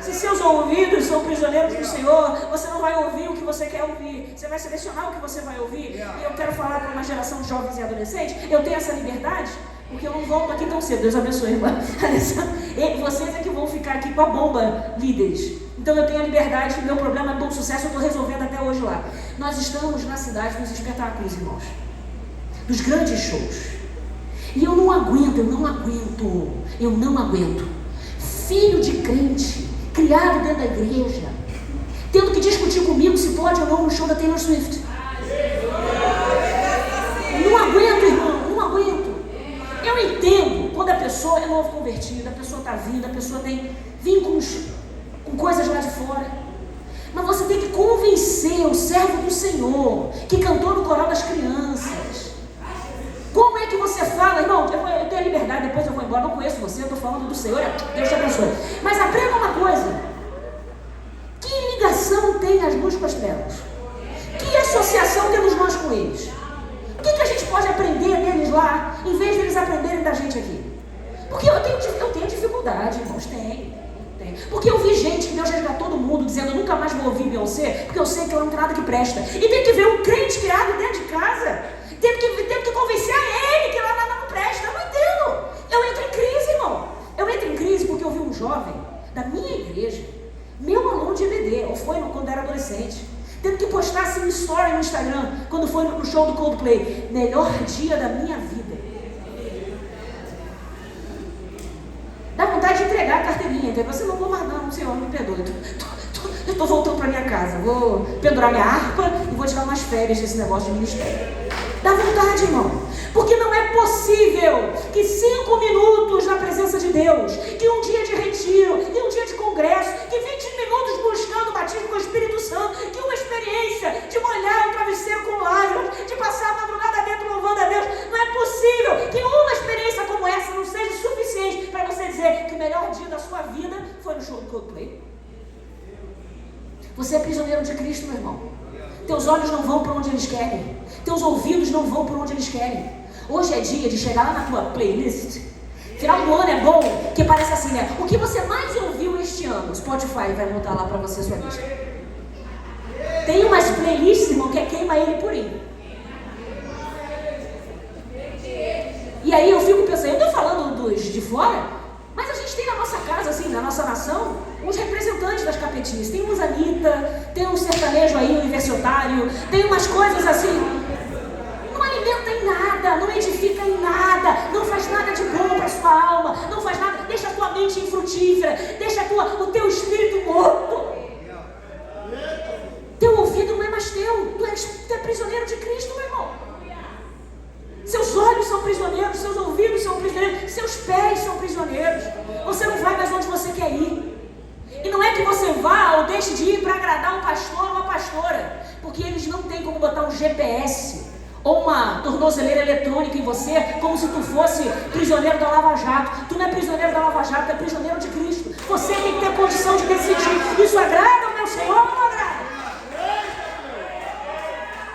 Se seus ouvidos são prisioneiros do Senhor, você não vai ouvir o que você quer ouvir. Você vai selecionar o que você vai ouvir. E eu quero falar para uma geração de jovens e adolescentes, eu tenho essa liberdade, porque eu não volto aqui tão cedo. Deus abençoe, irmã. Vocês é que vão ficar aqui com a bomba, líderes. Então eu tenho a liberdade, meu problema é bom sucesso, eu estou resolvendo até hoje lá. Nós estamos na cidade dos espetáculos, irmãos. Dos grandes shows. E eu não aguento. Filho de crente, criado dentro da igreja, tendo que discutir comigo se pode ou não no show da Taylor Swift. Não aguento, irmão, não aguento. Eu entendo quando a pessoa é novo convertida, a pessoa está vindo, a pessoa tem vínculos com coisas lá de fora. Mas você tem que convencer o servo do Senhor, que cantou no coral das crianças. Como é que você fala, irmão? Eu tenho a liberdade, depois eu vou embora, não conheço você, eu estou falando do Senhor, Deus te abençoe. Mas aprenda uma coisa: que ligação tem as luzes com as trevas? Que associação temos nós com eles? O que a gente pode aprender deles lá, em vez deles aprenderem da gente aqui? Porque eu tenho dificuldade, irmãos, tem. Porque eu vi gente que Deus resgatou do mundo dizendo: eu nunca mais vou ouvir Beyoncé, porque eu sei que ela não tem nada que presta. E tem que ver um crente criado dentro de casa, tendo que convencer a ele que ela nada não presta. Eu não entendo. Eu entro em crise, irmão. Eu entro em crise porque eu vi um jovem da minha igreja, meu aluno de EBD, ou foi quando era adolescente, tendo que postar assim um story no Instagram, quando foi no show do Coldplay: melhor dia da minha vida. Dá vontade de entregar a carteirinha, entendeu? Você: não vou mais não, Senhor, me perdoe. Eu estou voltando para minha casa, vou pendurar minha harpa e vou tirar umas férias desse negócio de ministério. Dá vontade, irmão. Porque não é possível que 5 minutos na presença de Deus, que um dia de retiro, que um dia de congresso, que 20 minutos buscando o batismo com o Espírito Santo, que uma experiência de molhar o travesseiro com lágrimas, de passar a madrugada dentro louvando a Deus, não é possível que uma experiência como essa não seja suficiente para você dizer que o melhor dia da sua vida foi no show do Coldplay. Você é prisioneiro de Cristo, meu irmão. Teus olhos não vão para onde eles querem. Teus ouvidos não vão para onde eles querem. Hoje é dia de chegar lá na tua playlist. Final do ano é bom, que parece assim, né? O que você mais ouviu este ano? O Spotify vai montar lá para você a sua lista. Tem umas playlists, irmão, que queima ele purinho. E aí eu fico pensando, eu estou falando dos de fora, mas a gente tem na nossa casa, assim, na nossa nação, uns representantes das capetinhas. Tem uns Anitta, tem um sertanejo aí, universitário, tem umas coisas assim. Não alimenta em nada, não edifica em nada, não faz nada de bom para a sua alma, não faz nada, deixa a tua mente infrutífera, deixa o teu espírito morto. Teu ouvido não é mais teu, tu é prisioneiro de Cristo, meu irmão. Seus olhos são prisioneiros, seus ouvidos são prisioneiros, seus pés são prisioneiros. Você não vai mais onde você quer ir. E não é que você vá ou deixe de ir para agradar um pastor ou uma pastora, porque eles não têm como botar um GPS ou uma tornozeleira eletrônica em você, como se tu fosse prisioneiro da Lava Jato. Tu não é prisioneiro da Lava Jato, tu é prisioneiro de Cristo. Você tem que ter condição de decidir: isso agrada ao meu Senhor ou não agrada?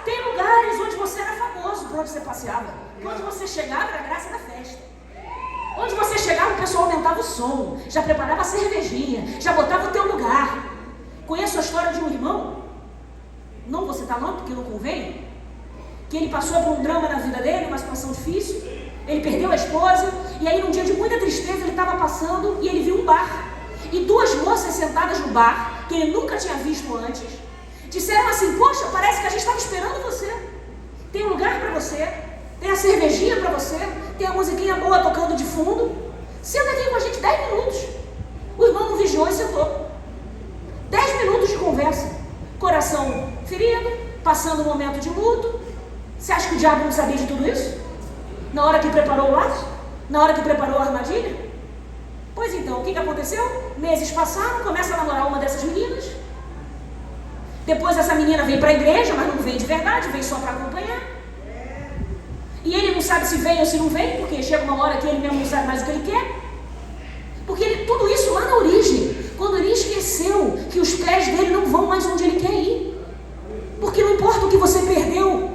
Tem lugares onde você era famoso por onde você passeava. Onde você chegava era a graça da festa. Onde você chegava o pessoal aumentava o som, já preparava a cervejinha, já botava o teu lugar. Conheço a história de um irmão, não vou citar nome porque não convém, que ele passou por um drama na vida dele, uma situação difícil. Ele perdeu a esposa, e aí num dia de muita tristeza ele estava passando e ele viu um bar. E 2 moças sentadas no bar, que ele nunca tinha visto antes, disseram assim: poxa, parece que a gente estava esperando você. Tem um lugar para você, tem a cervejinha para você, tem a musiquinha boa tocando de fundo. Senta aqui com a gente 10 minutos. O irmão não vigiou e sentou. 10 minutos de conversa. Coração ferido, passando um momento de luto. Você acha que o diabo não sabia de tudo isso? Na hora que preparou o laço? Na hora que preparou a armadilha? Pois então, o que aconteceu? Meses passaram, começa a namorar uma dessas meninas. Depois essa menina vem para a igreja, mas não vem de verdade, vem só para acompanhar. E ele não sabe se vem ou se não vem, porque chega uma hora que ele mesmo não sabe mais o que ele quer. Porque tudo isso lá na origem, quando ele esqueceu que os pés dele não vão mais onde ele quer ir. Porque não importa o que você perdeu,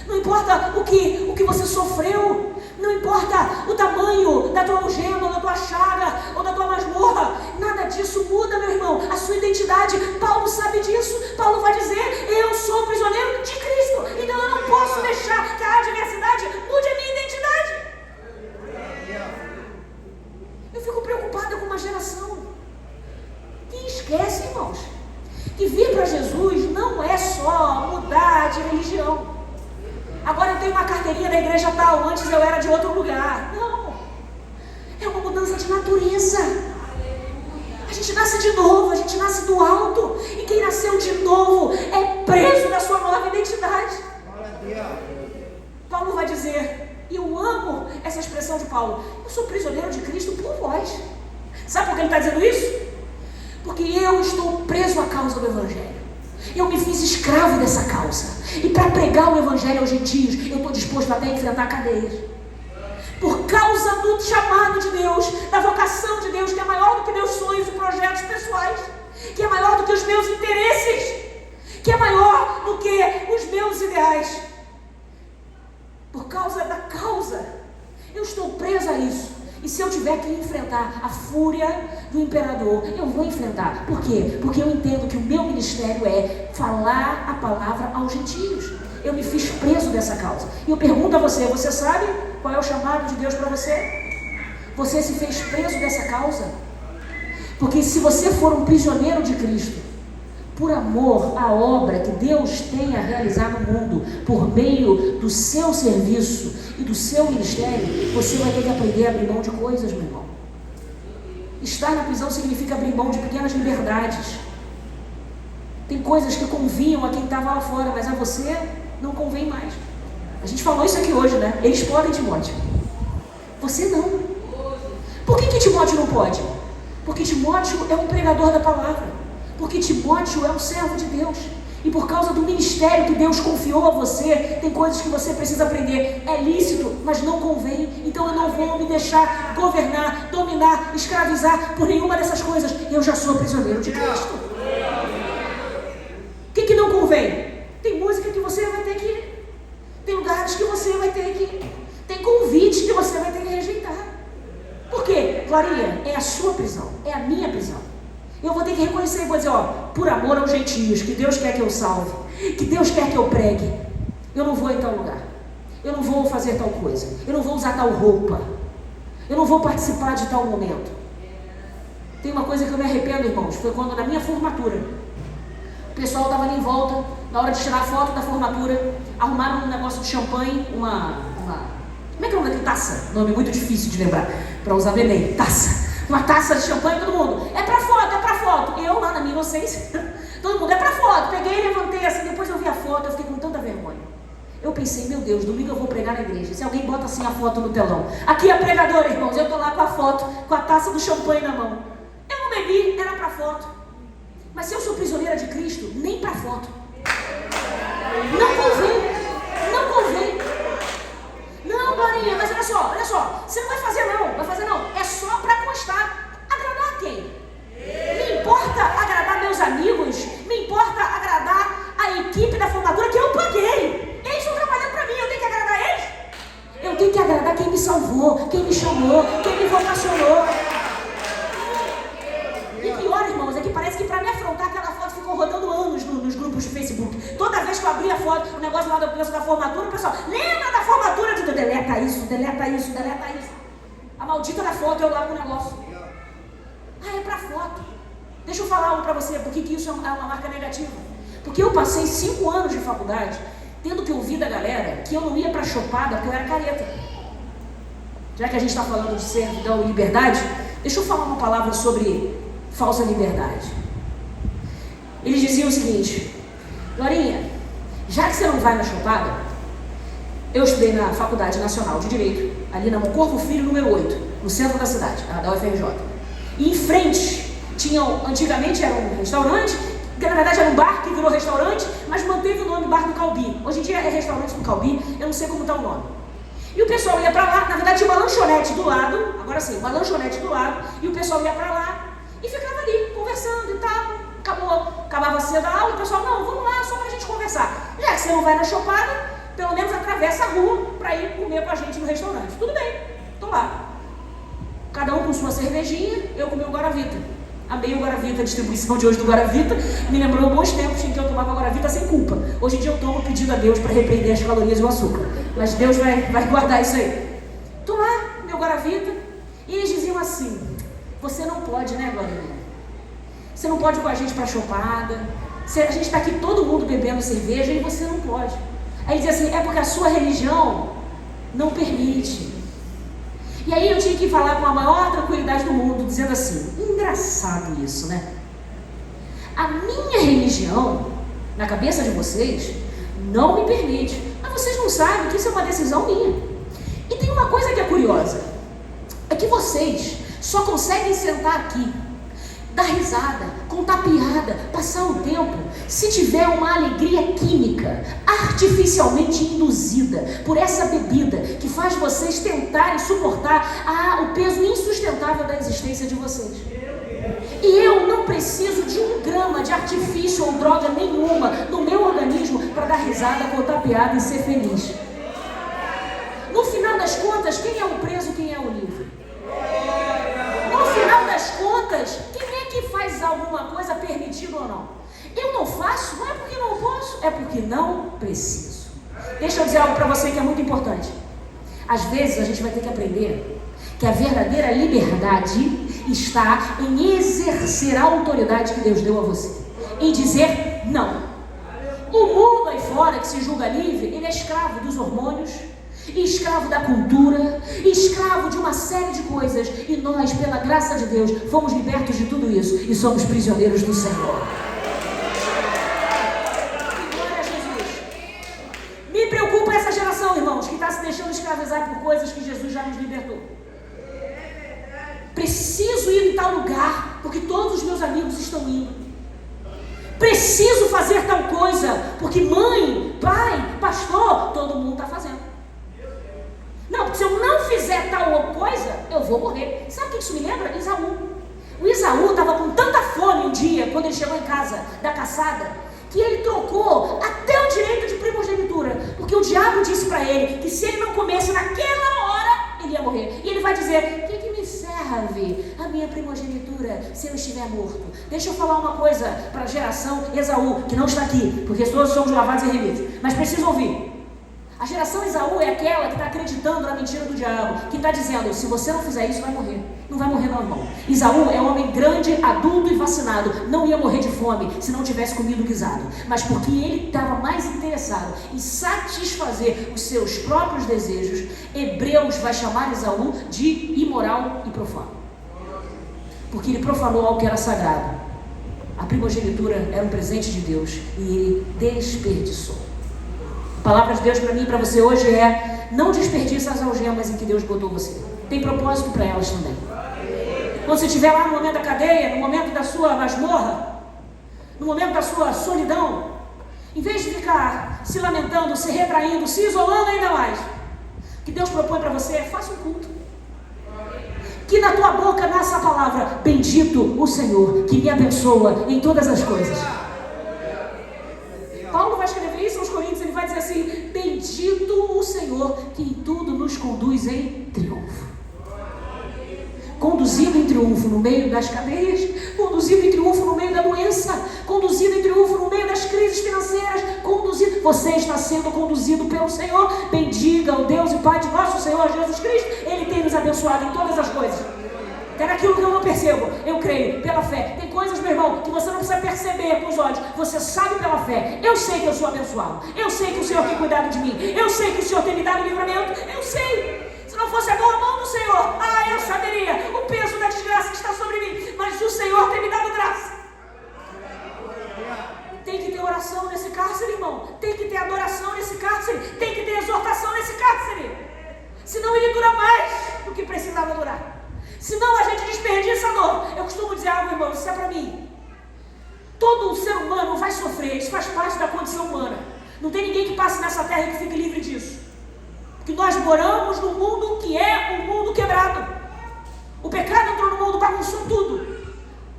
não importa o que você sofreu, não importa o tamanho da tua algema, ou da tua chaga, ou da tua masmorra, nada disso muda, meu irmão, a sua identidade. Paulo sabe disso. Paulo vai dizer: eu sou prisioneiro de Cristo, então eu não posso deixar que a adversidade mude a minha identidade. Eu fico preocupada com uma geração que esquece, irmãos, que vir para Jesus não é só mudar de religião. Agora eu tenho uma carteirinha da igreja tal, antes eu era de outro lugar. Não. É uma mudança de natureza. A gente nasce de novo, a gente nasce do alto. E quem nasceu de novo é preso da sua nova identidade. Paulo vai dizer, e eu amo essa expressão de Paulo, eu sou prisioneiro de Cristo por vós. Sabe por que ele está dizendo isso? Porque eu estou preso à causa do Evangelho. Eu me fiz escravo dessa causa. E para pregar o Evangelho aos gentios, eu estou disposto até a enfrentar cadeias. Por causa do chamado de Deus, da vocação de Deus, que é maior do que meus sonhos e projetos pessoais, que é maior do que os meus interesses, que é maior do que os meus ideais. Por causa da causa, eu estou presa a isso. E se eu tiver que enfrentar a fúria do imperador, eu vou enfrentar. Por quê? Porque eu entendo que o meu ministério é falar a palavra aos gentios. Eu me fiz preso dessa causa. E eu pergunto a você, você sabe qual é o chamado de Deus para você? Você se fez preso dessa causa? Porque se você for um prisioneiro de Cristo, por amor à obra que Deus tem a realizar no mundo, por meio do seu serviço e do seu ministério, você vai ter que aprender a abrir mão de coisas, meu irmão. Estar na prisão significa abrir mão de pequenas liberdades. Tem coisas que convinham a quem estava lá fora, mas a você não convém mais. A gente falou isso aqui hoje, né? Eles podem, Timóteo. Você não. Por que Timóteo não pode? Porque Timóteo é um pregador da palavra. Porque Timóteo é um servo de Deus. E por causa do ministério que Deus confiou a você, tem coisas que você precisa aprender. É lícito, mas não convém. Então eu não vou me deixar governar, dominar, escravizar por nenhuma dessas coisas. Eu já sou prisioneiro de Cristo. O que não convém? Tem música que você vai ter que ir. Tem lugares que você vai ter que ir. Tem convites que você vai ter que rejeitar. Por quê? Clarinha, é a sua prisão, é a minha prisão. Eu vou ter que reconhecer e vou dizer, por amor aos gentios, que Deus quer que eu salve, que Deus quer que eu pregue, eu não vou em tal lugar, eu não vou fazer tal coisa, eu não vou usar tal roupa, eu não vou participar de tal momento. Tem uma coisa que eu me arrependo, irmãos, foi quando na minha formatura, o pessoal estava ali em volta, na hora de tirar a foto da formatura, arrumaram um negócio de champanhe, como é que é o nome daquele? Taça, nome muito difícil de lembrar, para usar bem, taça. Uma taça de champanhe, todo mundo, é pra foto. Eu lá na minha inocência, todo mundo, é pra foto. Peguei e levantei assim, depois eu vi a foto, eu fiquei com tanta vergonha. Eu pensei, meu Deus, domingo eu vou pregar na igreja. Se alguém bota assim a foto no telão. Aqui é a pregadora, irmãos, eu tô lá com a foto, com a taça do champanhe na mão. Eu não bebi, era pra foto. Mas se eu sou prisioneira de Cristo, nem pra foto. Não convém. Não, Glorinha, mas olha só, você não vai fazer não, é só para constar. Agradar quem? Me importa agradar meus amigos, me importa agradar a equipe da formatura que eu paguei. Eles estão trabalhando para mim, eu tenho que agradar eles? Eu tenho que agradar quem me salvou, quem me chamou, quem me vocacionou. E pior, irmãos, é que parece que para me afrontar aquela foto ficou rodando anos nos grupos de Facebook. Toda vez que eu abri a foto, o negócio lá do preço da formatura, o pessoal, lembra da formatura? Deleta isso. A maldita da foto, eu lá com o negócio. É pra foto. Deixa eu falar para você, por que isso é uma marca negativa. Porque eu passei 5 anos de faculdade, tendo que ouvir da galera que eu não ia pra chopada porque eu era careta. Já que a gente está falando de servidão e liberdade, deixa eu falar uma palavra sobre falsa liberdade. Eles diziam o seguinte, Glorinha, já que você não vai na chopada, eu estudei na Faculdade Nacional de Direito, ali na Corvo Filho, número 8, no centro da cidade, da UFRJ. E em frente, antigamente era um restaurante, que na verdade era um bar que virou restaurante, mas manteve o nome Bar do Calbi. Hoje em dia é restaurante do Calbi, eu não sei como está o nome. E o pessoal ia para lá, na verdade tinha uma lanchonete do lado, agora sim, uma lanchonete do lado, e o pessoal ia para lá e ficava ali, conversando e tal. Acabava cedo a aula, e o pessoal, não, vamos lá, só para a gente conversar. Já que você não vai na chopada, pelo menos atravessa a rua para ir comer com a gente no restaurante. Tudo bem, tô lá. Cada um com sua cervejinha, eu com meu Guaravita. Amei o Guaravita, a distribuição de hoje do Guaravita. Me lembrou bons tempos em que eu tomava Guaravita sem culpa. Hoje em dia eu tomo pedindo a Deus para repreender as calorias e o açúcar. Mas Deus vai guardar isso aí. Tô lá, meu Guaravita, e eles diziam assim, você não pode, né, Glorinha? Você não pode ir com a gente para chopada. A gente está aqui todo mundo bebendo cerveja e você não pode. Aí ele dizia assim, é porque a sua religião não permite. E aí eu tinha que falar com a maior tranquilidade do mundo, dizendo assim, engraçado isso, né? A minha religião, na cabeça de vocês, não me permite. Mas vocês não sabem que isso é uma decisão minha. E tem uma coisa que é curiosa, é que vocês só conseguem sentar aqui, dar risada, contar piada, passar o tempo, se tiver uma alegria química, artificialmente induzida por essa bebida, que faz vocês tentarem suportar o peso insustentável da existência de vocês. E eu não preciso de 1 grama de artifício ou droga nenhuma no meu organismo para dar risada, contar piada e ser feliz. No final das contas, quem é o preso, quem é o livre? No final das contas, quem é que faz alguma coisa permitida ou não? Eu não faço, não é porque não posso, é porque não preciso. Deixa eu dizer algo para você que é muito importante. Às vezes a gente vai ter que aprender que a verdadeira liberdade está em exercer a autoridade que Deus deu a você, em dizer não. O mundo aí fora que se julga livre, ele é escravo dos hormônios, escravo da cultura, escravo de uma série de coisas, e nós, pela graça de Deus, fomos libertos de tudo isso e somos prisioneiros do Senhor. Glória a Jesus. Me preocupa essa geração, irmãos, que está se deixando escravizar por coisas que Jesus já nos libertou. Preciso ir em tal lugar, porque todos os meus amigos estão indo. Preciso fazer tal coisa, porque mãe, pai, pastor, todo mundo está fazendo. Não, porque se eu não fizer tal coisa, eu vou morrer. Sabe o que isso me lembra? Esaú. O Esaú estava com tanta fome um dia, quando ele chegou em casa da caçada, que ele trocou até o direito de primogenitura, porque o diabo disse para ele que se ele não comesse naquela hora, ele ia morrer. E ele vai dizer, o que me serve a minha primogenitura se eu estiver morto? Deixa eu falar uma coisa para a geração Esaú, que não está aqui, porque todos somos lavados e remidos, mas preciso ouvir. A geração Esaú é aquela que está acreditando na mentira do diabo, que está dizendo, se você não fizer isso, vai morrer. Não vai morrer não, irmão. Esaú é um homem grande, adulto e vacinado, não ia morrer de fome se não tivesse comido guisado, mas porque ele estava mais interessado em satisfazer os seus próprios desejos, Hebreus vai chamar Esaú de imoral e profano, porque ele profanou algo que era sagrado. A primogenitura era um presente de Deus e ele desperdiçou. A palavra de Deus para mim e para você hoje é: não desperdice as algemas em que Deus botou você. Tem propósito para elas também. Quando você estiver lá no momento da cadeia, no momento da sua masmorra, no momento da sua solidão, em vez de ficar se lamentando, se retraindo, se isolando ainda mais, o que Deus propõe para você é: faça um culto. Que na tua boca nasça a palavra: bendito o Senhor, que me abençoa em todas as coisas. Paulo vai escrever isso aos Coríntios, ele vai dizer assim: bendito o Senhor, que em tudo nos conduz em triunfo. Conduzido em triunfo no meio das cadeias, conduzido em triunfo no meio da doença, conduzido em triunfo no meio das crises financeiras, conduzido. Você está sendo conduzido pelo Senhor. Bendiga o Deus e Pai de nosso Senhor Jesus Cristo. Ele tem nos abençoado em todas as coisas. Até naquilo que eu não percebo, eu creio pela fé. Tem coisas, meu irmão, que você não precisa perceber com os olhos, você sabe pela fé. Eu sei que eu sou abençoado, eu sei que o Senhor tem cuidado de mim, eu sei que o Senhor tem me dado livramento, eu sei. Se não fosse a boa mão do Senhor, eu saberia o peso da desgraça que está sobre mim, mas o Senhor tem me dado graça. Tem que ter oração nesse cárcere, irmão, tem que ter adoração nesse cárcere, tem que ter exortação nesse cárcere, senão ele dura mais do que precisava durar. Senão a gente desperdiça a dor. Eu costumo dizer algo, irmão, isso é para mim. Todo ser humano vai sofrer, isso faz parte da condição humana. Não tem ninguém que passe nessa terra e que fique livre disso. Porque nós moramos num mundo que é um mundo quebrado. O pecado entrou no mundo, bagunçou tudo.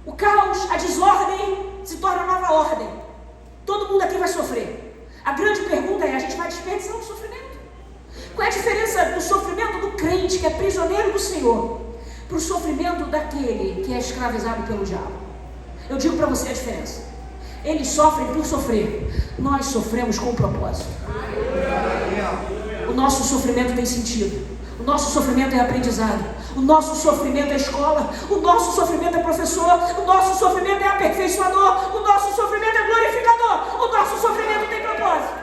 O caos, a desordem se torna nova ordem. Todo mundo aqui vai sofrer. A grande pergunta é: a gente vai desperdiçar o sofrimento? Qual é a diferença do sofrimento do crente que é prisioneiro do Senhor para o sofrimento daquele que é escravizado pelo diabo? Eu digo para você a diferença. Eles sofrem por sofrer, nós sofremos com propósito. O nosso sofrimento tem sentido, o nosso sofrimento é aprendizado, o nosso sofrimento é escola, o nosso sofrimento é professor, o nosso sofrimento é aperfeiçoador, o nosso sofrimento é glorificador, o nosso sofrimento tem propósito.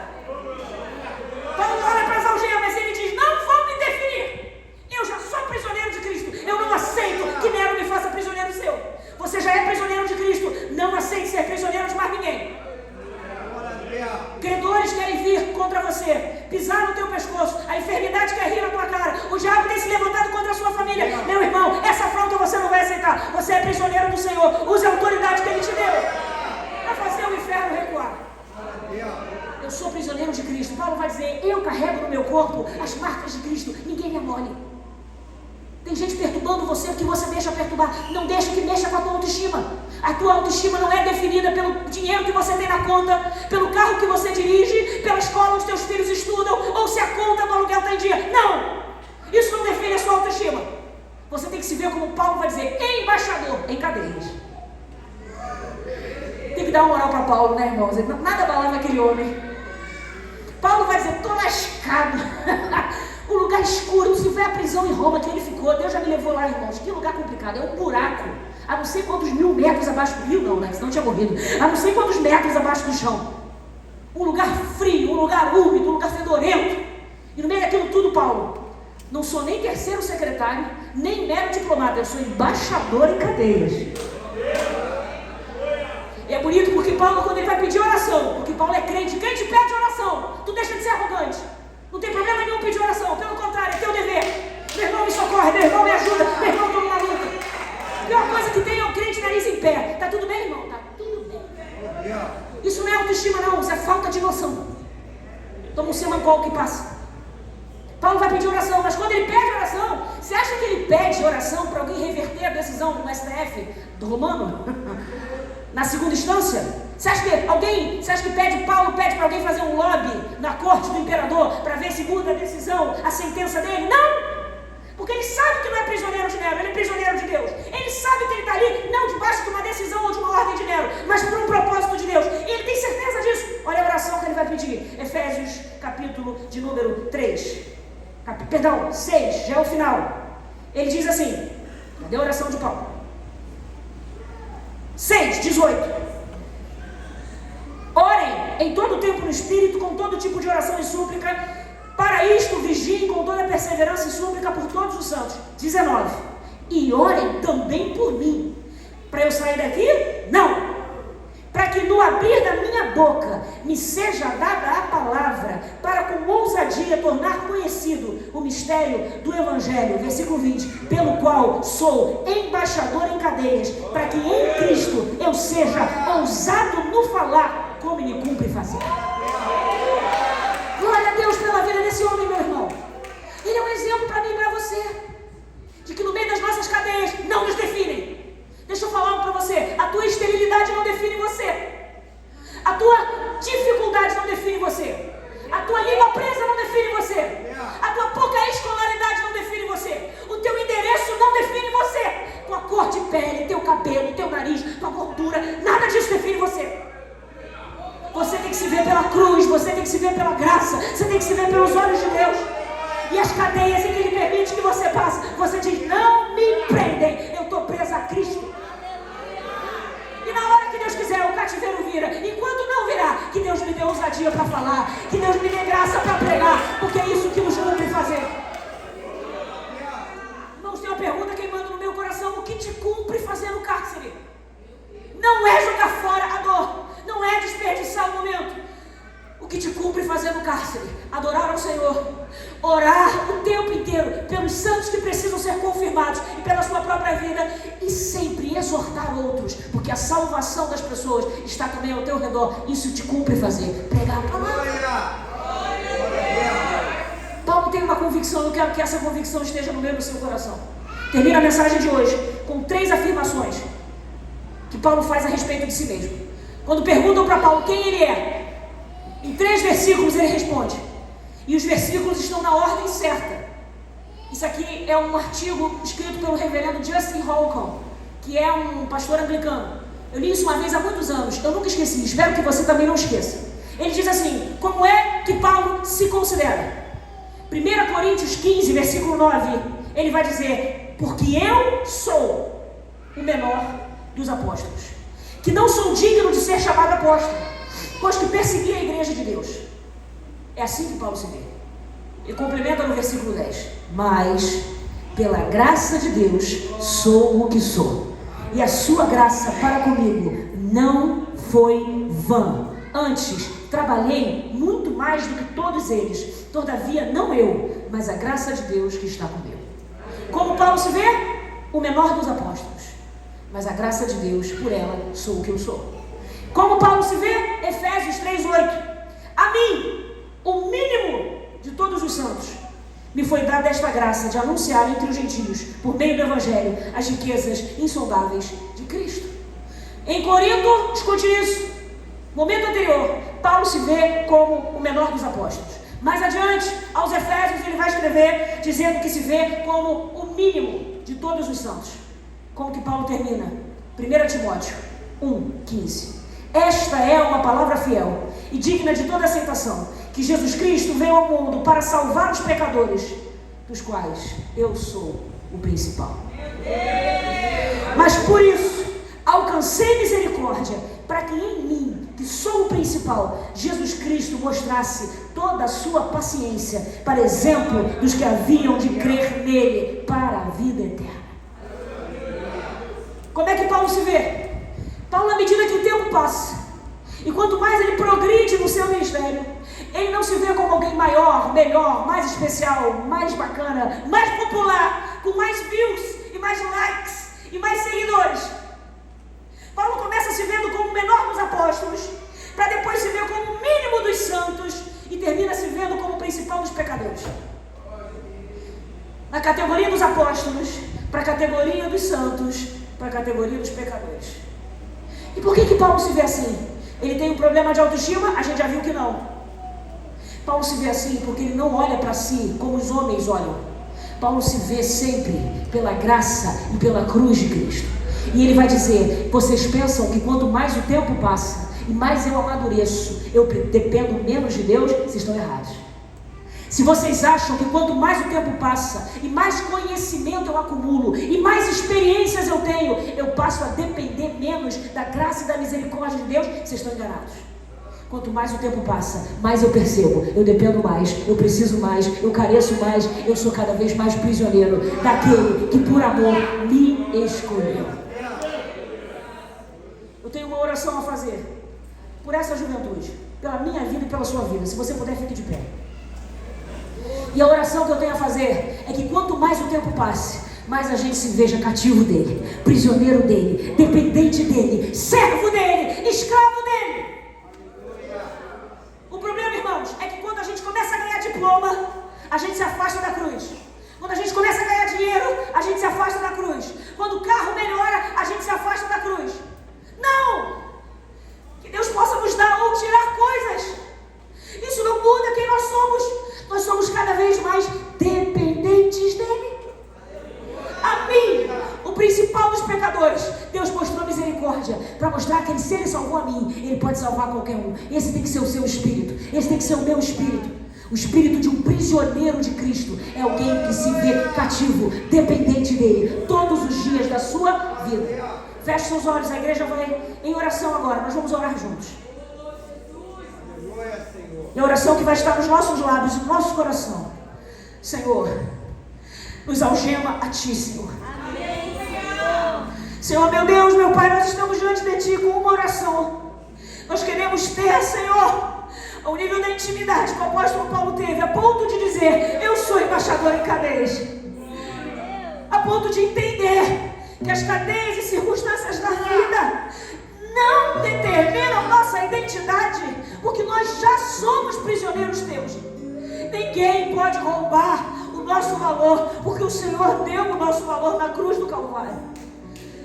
A enfermidade quer rir na tua cara. O diabo tem se levantado contra a sua família. Meu irmão, essa afronta você não vai aceitar. Você é prisioneiro do Senhor. Use a autoridade que Ele te deu para fazer o inferno recuar. Eu sou prisioneiro de Cristo. Paulo vai dizer, eu carrego no meu corpo as marcas de Cristo. Ninguém me amole. Tem gente perturbando você, que você deixa perturbar. Não deixa que mexa com a tua autoestima. A tua autoestima não é definida pelo dinheiro que você tem na conta, pelo carro que você dirige, pela escola onde teus filhos estudam, ou se a conta do aluguel está em dia. Não! Isso não define a sua autoestima. Você tem que se ver como Paulo vai dizer, embaixador em cadeias. Tem que dar uma moral para Paulo, né, irmãos? Nada abalava aquele homem. Paulo vai dizer, estou lascado. O lugar escuro, se foi a prisão em Roma que ele ficou, Deus já me levou lá, irmãos. Que lugar complicado, é um buraco. A não sei quantos 1000 metros abaixo do rio, não, né? Senão tinha morrido. A não sei quantos metros abaixo do chão. Um lugar frio, um lugar úmido, um lugar fedorento. E no meio daquilo tudo, Paulo, não sou nem terceiro secretário, nem mero diplomata, eu sou embaixador em cadeias. E é bonito porque Paulo, quando ele vai pedir oração, porque Paulo é crente, crente pede oração, tu deixa de ser arrogante. Não tem problema nenhum pedir oração, pelo contrário, é teu dever. Meu irmão me socorre, meu irmão me ajuda, meu irmão estou numa luta. A pior coisa que tem é o crente nariz em pé. Tá tudo bem, irmão? Tá tudo bem. Isso não é autoestima, não, isso é falta de noção. Toma um semancol que passa. Paulo vai pedir oração, mas quando ele pede oração, você acha que ele pede oração para alguém reverter a decisão do STF do Romano? Na segunda instância? Você acha que Paulo pede para alguém fazer um lobby na corte do imperador para ver se muda a decisão, a sentença dele? Não! Porque ele sabe que não é prisioneiro de Nero, ele é prisioneiro de Deus. Ele sabe que ele está ali, não debaixo de uma decisão ou de uma ordem de Nero, mas por um propósito de Deus. E ele tem certeza disso. Olha a oração que ele vai pedir. Efésios, capítulo de número 3. 6, já é o final. Ele diz assim, cadê a oração de Paulo? 6, 18. Orem em todo o tempo no Espírito, com todo tipo de oração e súplica. Para isto vigiem com toda perseverança e súplica por todos os santos. 19. E orem também por mim. Para eu sair daqui? Não. Para que no abrir da minha boca me seja dada a palavra, para com ousadia tornar conhecido o mistério do Evangelho, versículo 20, pelo qual sou embaixador em cadeias, para que em Cristo eu seja ousado no falar, como me cumpre fazer. Glória a Deus pela vida desse homem, meu irmão. Ele é um exemplo para mim e para você, de que no meio das nossas cadeias não nos definem. Deixa eu falar algo para você. A tua esterilidade não define você. A tua dificuldade não define você. A tua língua presa não define você. A tua pouca escolaridade não define você. O teu endereço não define você. Tua cor de pele, teu cabelo, teu nariz, tua gordura, nada disso define você. Você tem que se ver pela cruz, você tem que se ver pela graça, você tem que se ver pelos olhos de Deus. E as cadeias em que Ele permite que você passe, você diz, não me prendem, eu estou presa a Cristo. E na hora que Deus quiser, o cativeiro vira. Enquanto não virar, que Deus me dê ousadia para falar, que Deus me dê graça para pregar, porque é isso que nos cumpre fazer. Irmãos, tem uma pergunta queimando no meu coração: o que te cumpre fazer no cárcere? Não é jogar fora a dor, não é desperdiçar o momento. O que te cumpre fazer no cárcere? Adorar ao Senhor, orar o tempo inteiro pelos santos que precisam ser confirmados e pela sua própria vida, e sempre exortar outros, porque a salvação das pessoas está também ao teu redor. Isso te cumpre fazer, pregar a palavra. Paulo tem uma convicção, eu quero que essa convicção esteja no meio do seu coração. Termina a mensagem de hoje com 3 afirmações que Paulo faz a respeito de si mesmo. Quando perguntam para Paulo quem ele é, em 3 versículos ele responde, e os versículos estão na ordem certa. Isso aqui é um artigo escrito pelo reverendo Justin Holcomb, que é um pastor anglicano. Eu li isso uma vez há muitos anos, eu nunca esqueci, espero que você também não esqueça. Ele diz assim: como é que Paulo se considera? 1 Coríntios 15, versículo 9, ele vai dizer: porque eu sou o menor dos apóstolos, que não sou digno de ser chamado apóstolo, pois que persegui a igreja de Deus. É assim que Paulo se vê. Ele complementa no versículo 10: mas pela graça de Deus sou o que sou, e a sua graça para comigo não foi vã, antes trabalhei muito mais do que todos eles. Todavia, não eu, mas a graça de Deus que está comigo. Como Paulo se vê? O menor dos apóstolos. Mas a graça de Deus, por ela, sou o que eu sou. Como Paulo se vê? Efésios 3:8. A mim, o mínimo de todos os santos, me foi dada esta graça de anunciar entre os gentios, por meio do Evangelho, as riquezas insondáveis de Cristo. Em Corinto, escute isso. Momento anterior, Paulo se vê como o menor dos apóstolos. Mais adiante, aos Efésios, ele vai escrever dizendo que se vê como o mínimo de todos os santos. Como que Paulo termina? 1 Timóteo 1:15. Esta é uma palavra fiel e digna de toda aceitação, que Jesus Cristo veio ao mundo para salvar os pecadores, dos quais eu sou o principal. Mas por isso, alcancei misericórdia, para que em mim, que sou o principal, Jesus Cristo mostrasse toda a sua paciência, para exemplo dos que haviam de crer nele para a vida eterna. Como é que Paulo se vê? Paulo, à medida que o tempo passa, e quanto mais ele progride no seu ministério, ele não se vê como alguém maior, melhor, mais especial, mais bacana, mais popular, com mais views e mais likes e mais seguidores. Paulo começa se vendo como o menor dos apóstolos, para depois se ver como o mínimo dos santos e termina se vendo como o principal dos pecadores. Na categoria dos apóstolos, para a categoria dos santos, para a categoria dos pecadores. E por que Paulo se vê assim? Ele tem um problema de autoestima? A gente já viu que não. Paulo se vê assim porque ele não olha para si como os homens olham. Paulo se vê sempre pela graça e pela cruz de Cristo. E ele vai dizer: vocês pensam que quanto mais o tempo passa e mais eu amadureço, eu dependo menos de Deus? Vocês estão errados. Se vocês acham que quanto mais o tempo passa e mais conhecimento eu acumulo e mais experiências eu tenho, eu passo a depender menos da graça e da misericórdia de Deus, vocês estão enganados. Quanto mais o tempo passa, mais eu percebo, eu dependo mais, eu preciso mais, eu careço mais, eu sou cada vez mais prisioneiro daquele que por amor me escolheu. Eu tenho uma oração a fazer por essa juventude, pela minha vida e pela sua vida. Se você puder, fique de pé. E a oração que eu tenho a fazer é que quanto mais o tempo passe, mais a gente se veja cativo dele, prisioneiro dele, dependente dele, servo dele, escravo dele. O problema, irmãos, é que quando a gente começa a ganhar diploma, a gente se afasta da cruz. Quando a gente começa a ganhar dinheiro, a gente se afasta da cruz. Quando o carro melhora, a gente se afasta da cruz. Não! Que Deus possa nos dar ou tirar coisas. Isso não muda quem nós somos. Nós somos cada vez mais dependentes dele. A mim, o principal dos pecadores, Deus mostrou misericórdia para mostrar que se ele salvou a mim, ele pode salvar qualquer um. Esse tem que ser o seu espírito. Esse tem que ser o meu espírito. O espírito de um prisioneiro de Cristo é alguém que se vê cativo, dependente dele, todos os dias da sua vida. Feche seus olhos, a igreja vai em oração agora. Nós vamos orar juntos. E a oração que vai estar nos nossos lábios e no nosso coração. Senhor, nos algema a Ti, Senhor. Amém, Senhor. Senhor, meu Deus, meu Pai, nós estamos diante de Ti com uma oração. Nós queremos ter, Senhor, ao nível da intimidade que o apóstolo Paulo teve, a ponto de dizer: eu sou embaixador em cadeias. A ponto de entender que as cadeias e circunstâncias da vida não determinam nossa identidade, porque nós já somos prisioneiros teus. Ninguém pode roubar o nosso valor, porque o Senhor deu o nosso valor na cruz do Calvário.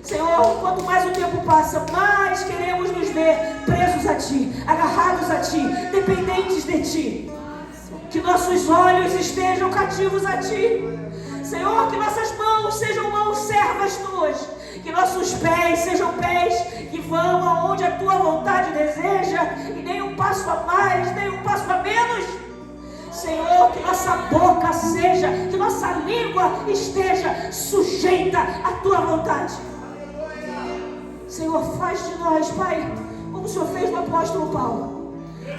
Senhor, quanto mais o tempo passa, mais queremos nos ver presos a Ti, agarrados a Ti, dependentes de Ti. Que nossos olhos estejam cativos a Ti. Senhor, que nossas mãos sejam mãos servas Tuas. Que nossos pés sejam pés que vão aonde a Tua vontade deseja, e nem um passo a mais, nem um passo a menos. Senhor, que nossa boca seja, que nossa língua esteja sujeita à Tua vontade. Senhor, faz de nós, Pai, como o Senhor fez no apóstolo Paulo.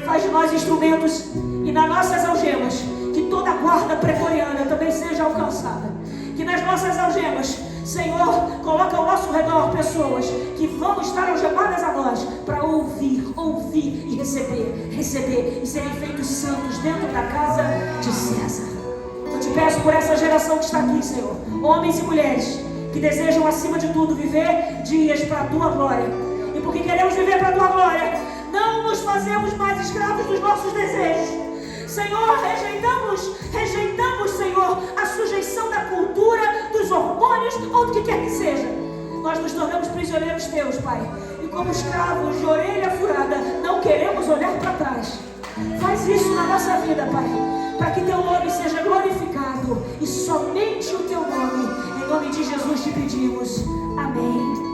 Faz de nós instrumentos, e nas nossas algemas, que toda a guarda pretoriana também seja alcançada. Que nas nossas algemas, Senhor, coloca ao nosso redor pessoas que vão estar algemadas a nós para ouvir e receber e serem feitos santos dentro da casa de César. Eu te peço por essa geração que está aqui, Senhor, homens e mulheres que desejam acima de tudo viver dias para a Tua glória. E porque queremos viver para a Tua glória, não nos fazemos mais escravos dos nossos desejos. Senhor, rejeitamos, Senhor, a sujeição da cultura, dos hormônios ou do que quer que seja. Nós nos tornamos prisioneiros Teus, Pai. E como escravos de orelha furada, não queremos olhar para trás. Faz isso na nossa vida, Pai, para que Teu nome seja glorificado e somente o Teu nome. Em nome de Jesus te pedimos. Amém.